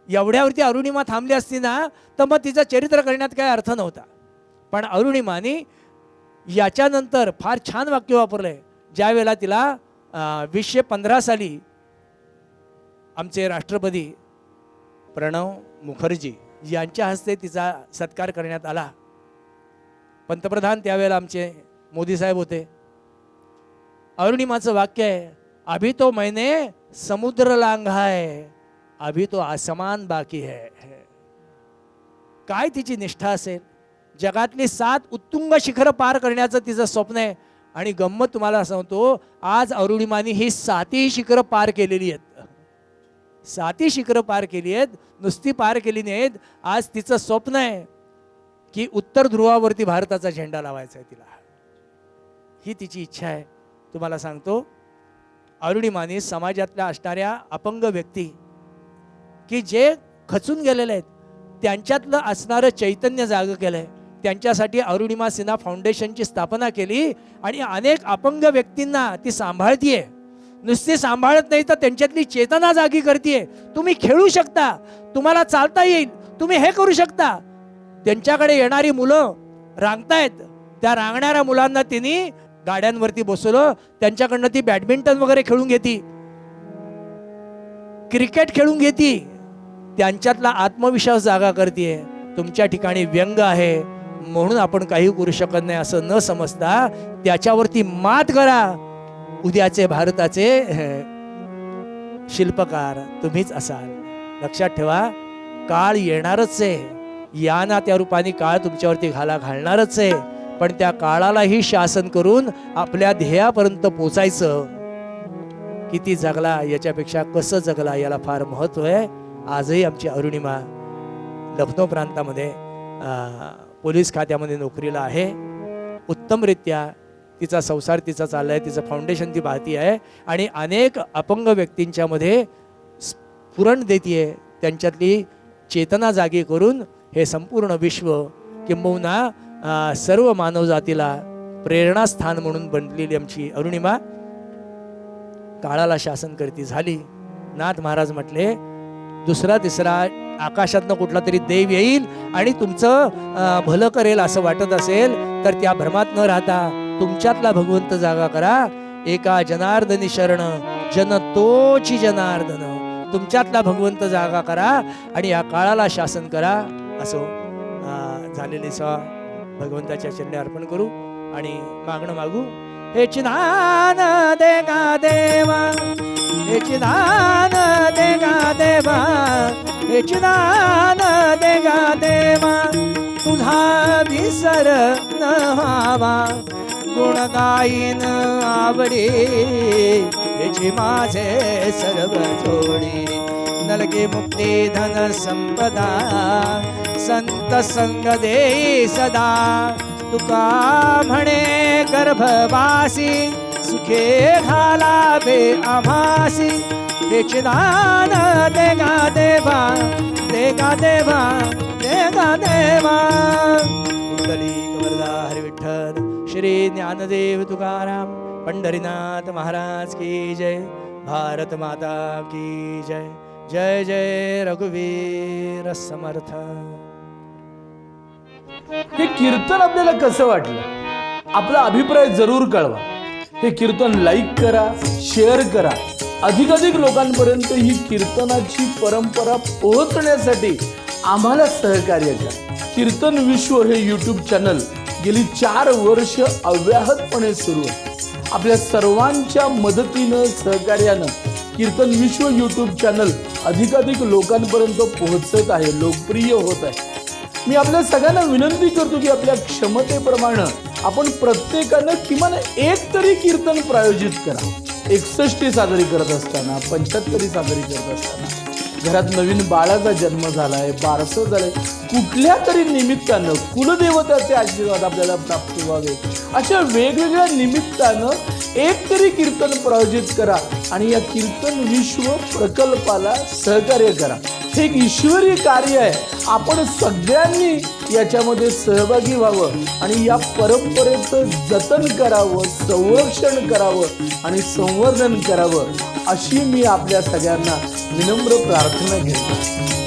एवढ्यावरती अरुणिमा थांबली असती ना, तर मग तिचं चरित्र करण्यात काय अर्थ नव्हता. पण अरुणिमाने याच्यानंतर फार छान वाक्य वापरलंय. ज्या वेळेला तिला 2015 साली आमचे राष्ट्रपती प्रणव मुखर्जी यांच्या हस्ते तिचा सत्कार करण्यात आला. पंतप्रधान त्यावेळेला आमचे मोदी साहेब होते. अरुणिमाचं वाक्य आहे, अभी तो मैंने समुद्र लांघा है, अभी तो आसमान बाकी है. काय तिची निष्ठा असेल. जगातली 7 उत्तुंग शिखरं पार करण्याचं तिचं स्वप्न आहे. आणि गंमत तुम्हाला सांगतो, आज अरुणिमानी ही 7ही शिखरं पार केलेली आहेत. 7ही शिखरं पार केली आहेत, नुसती पार केली नाहीत. आज तिचं स्वप्न आहे की उत्तर ध्रुवावरती भारताचा झेंडा लावायचा आहे तिला. ही तिची इच्छा आहे. तुम्हाला सांगतो, अरुणिमानी समाजातल्या असणाऱ्या अपंग व्यक्ती की जे खचून गेलेले आहेत, त्यांच्यातलं असणारं चैतन्य जागं केलं आहे. त्यांच्यासाठी अरुणिमा सिन्हा फाउंडेशनची स्थापना केली आणि अनेक अपंग व्यक्तींना ती सांभाळतीये. नुसती सांभाळत नाही तर त्यांच्यातली चेतना जागी करते. तुम्ही खेळू शकता, तुम्हाला चालता येईल, तुम्ही हे करू शकता. त्यांच्याकडे येणारी मुलं रांगतायत, त्या रांगणाऱ्या मुलांना तिने गाड्यांवरती बसवलं, त्यांच्याकडनं ती बॅडमिंटन वगैरे खेळून घेती, क्रिकेट खेळून घेती. त्यांच्यातला आत्मविश्वास जागा करते. तुमच्या ठिकाणी व्यंग आहे म्हणून आपण काही करू शकत नाही असं न समजता त्याच्यावरती मात करा. उद्याचे भारताचे शिल्पकार तुम्हीच असाल. लक्षात ठेवा, काळ येणारच आहे. या ना त्या रूपाने काळ तुमच्यावरती घालणारच आहे. पण त्या काळालाही शासन करून आपल्या ध्येयापर्यंत पोचायचं. किती जगला याच्यापेक्षा कसं जगला याला फार महत्व आहे. आजही आमची अरुणिमा लखनौ प्रांतामध्ये पोलीस खात्यामध्ये नोकरीला आहे. उत्तमरित्या तिचा संसार तिचा चाललाय, तिचं फाउंडेशन ती पाहती आहे आणि अनेक अपंग व्यक्तींच्या मध्ये स्फुरण देतीये. त्यांच्यातली चेतना जागी करून हे संपूर्ण विश्व किंबहुना सर्व मानवजातीला प्रेरणास्थान म्हणून बनलेली आमची अरुणिमा काळाला शासन करती झाली. नाथ महाराज म्हटले दुसरा तिसरा आकाशातनं कुठला तरी देव येईल आणि तुमचं भलं करेल असं वाटत असेल तर त्या भ्रमात न राहता तुमच्यातला भगवंत जागा करा. एका जनार्दनी शरण जन तोची जनार्दन, तुमच्यातला भगवंत जागा करा आणि या काळाला शासन करा. असो झालेले सेवा भगवंताच्या चरणी अर्पण करू आणि मागणं मागू. हे चिदान देगा देवा, हे चिदान देगा देवा, हे चिदान देगा देवा, तुझा विसर न व्हावा गुण गाईन आवडी, हेची माझे सर्व जोडी. नलगे मुक्ती धन संपदा संत संग देई सदा, तुका म्हणे गर्भवासी सुखे घालावे आम्हासी. हे चिदान देगा देवा, देगा देवा, देगा देवा. कुंडलिक वरदा हरी विठ्ठल श्री ज्ञानदेव तुकाराम पंढरीनाथ महाराज की जय. भारत माता की जय. जय जय रघुवीर समर्थ. हे कीर्तन आपल्याला कसं वाटलं आपला अभिप्राय जरूर कळवा. हे कीर्तन लाईक करा, शेअर करा. अधिकाधिक लोकांपर्यंत ही कीर्तनाची परंपरा पोहोचण्यासाठी आम्हाला सहकार्य करा. कीर्तन विश्व हे यूट्यूब चॅनल गेली 4 वर्ष अव्याहतपणे सुरू आहे. आपल्या सर्वांच्या मदतीनं सहकार्यानं कीर्तन विश्व यूट्यूब चॅनल अधिकाधिक लोकांपर्यंत पोहोचत आहे, लोकप्रिय होत आहे. मी आपल्या सगळ्यांना विनंती करतो की आपल्या क्षमतेप्रमाणे आपण प्रत्येकानं किमान एक तरी कीर्तन प्रायोजित करा. 61 साजरी करत असताना, 75 साजरी करत असताना, घरात नवीन बाळाचा जन्म झालाय, बारसं झालंय, कुठल्या तरी निमित्तानं कुलदेवताचे आशीर्वाद आपल्याला प्राप्त व्हावे अशा वेगवेगळ्या निमित्तानं एक तरी कीर्तन प्रायोजित करा आणि या कीर्तन विश्व प्रकल्पाला सहकार्य करा. हे एक ईश्वरी कार्य आहे. आपण सगळ्यांनी याच्यामध्ये सहभागी व्हावं आणि या परंपरेचं जतन करावं, संरक्षण करावं आणि संवर्धन करावं अशी मी आपल्या सगळ्यांना विनम्र प्रार्थना करतो.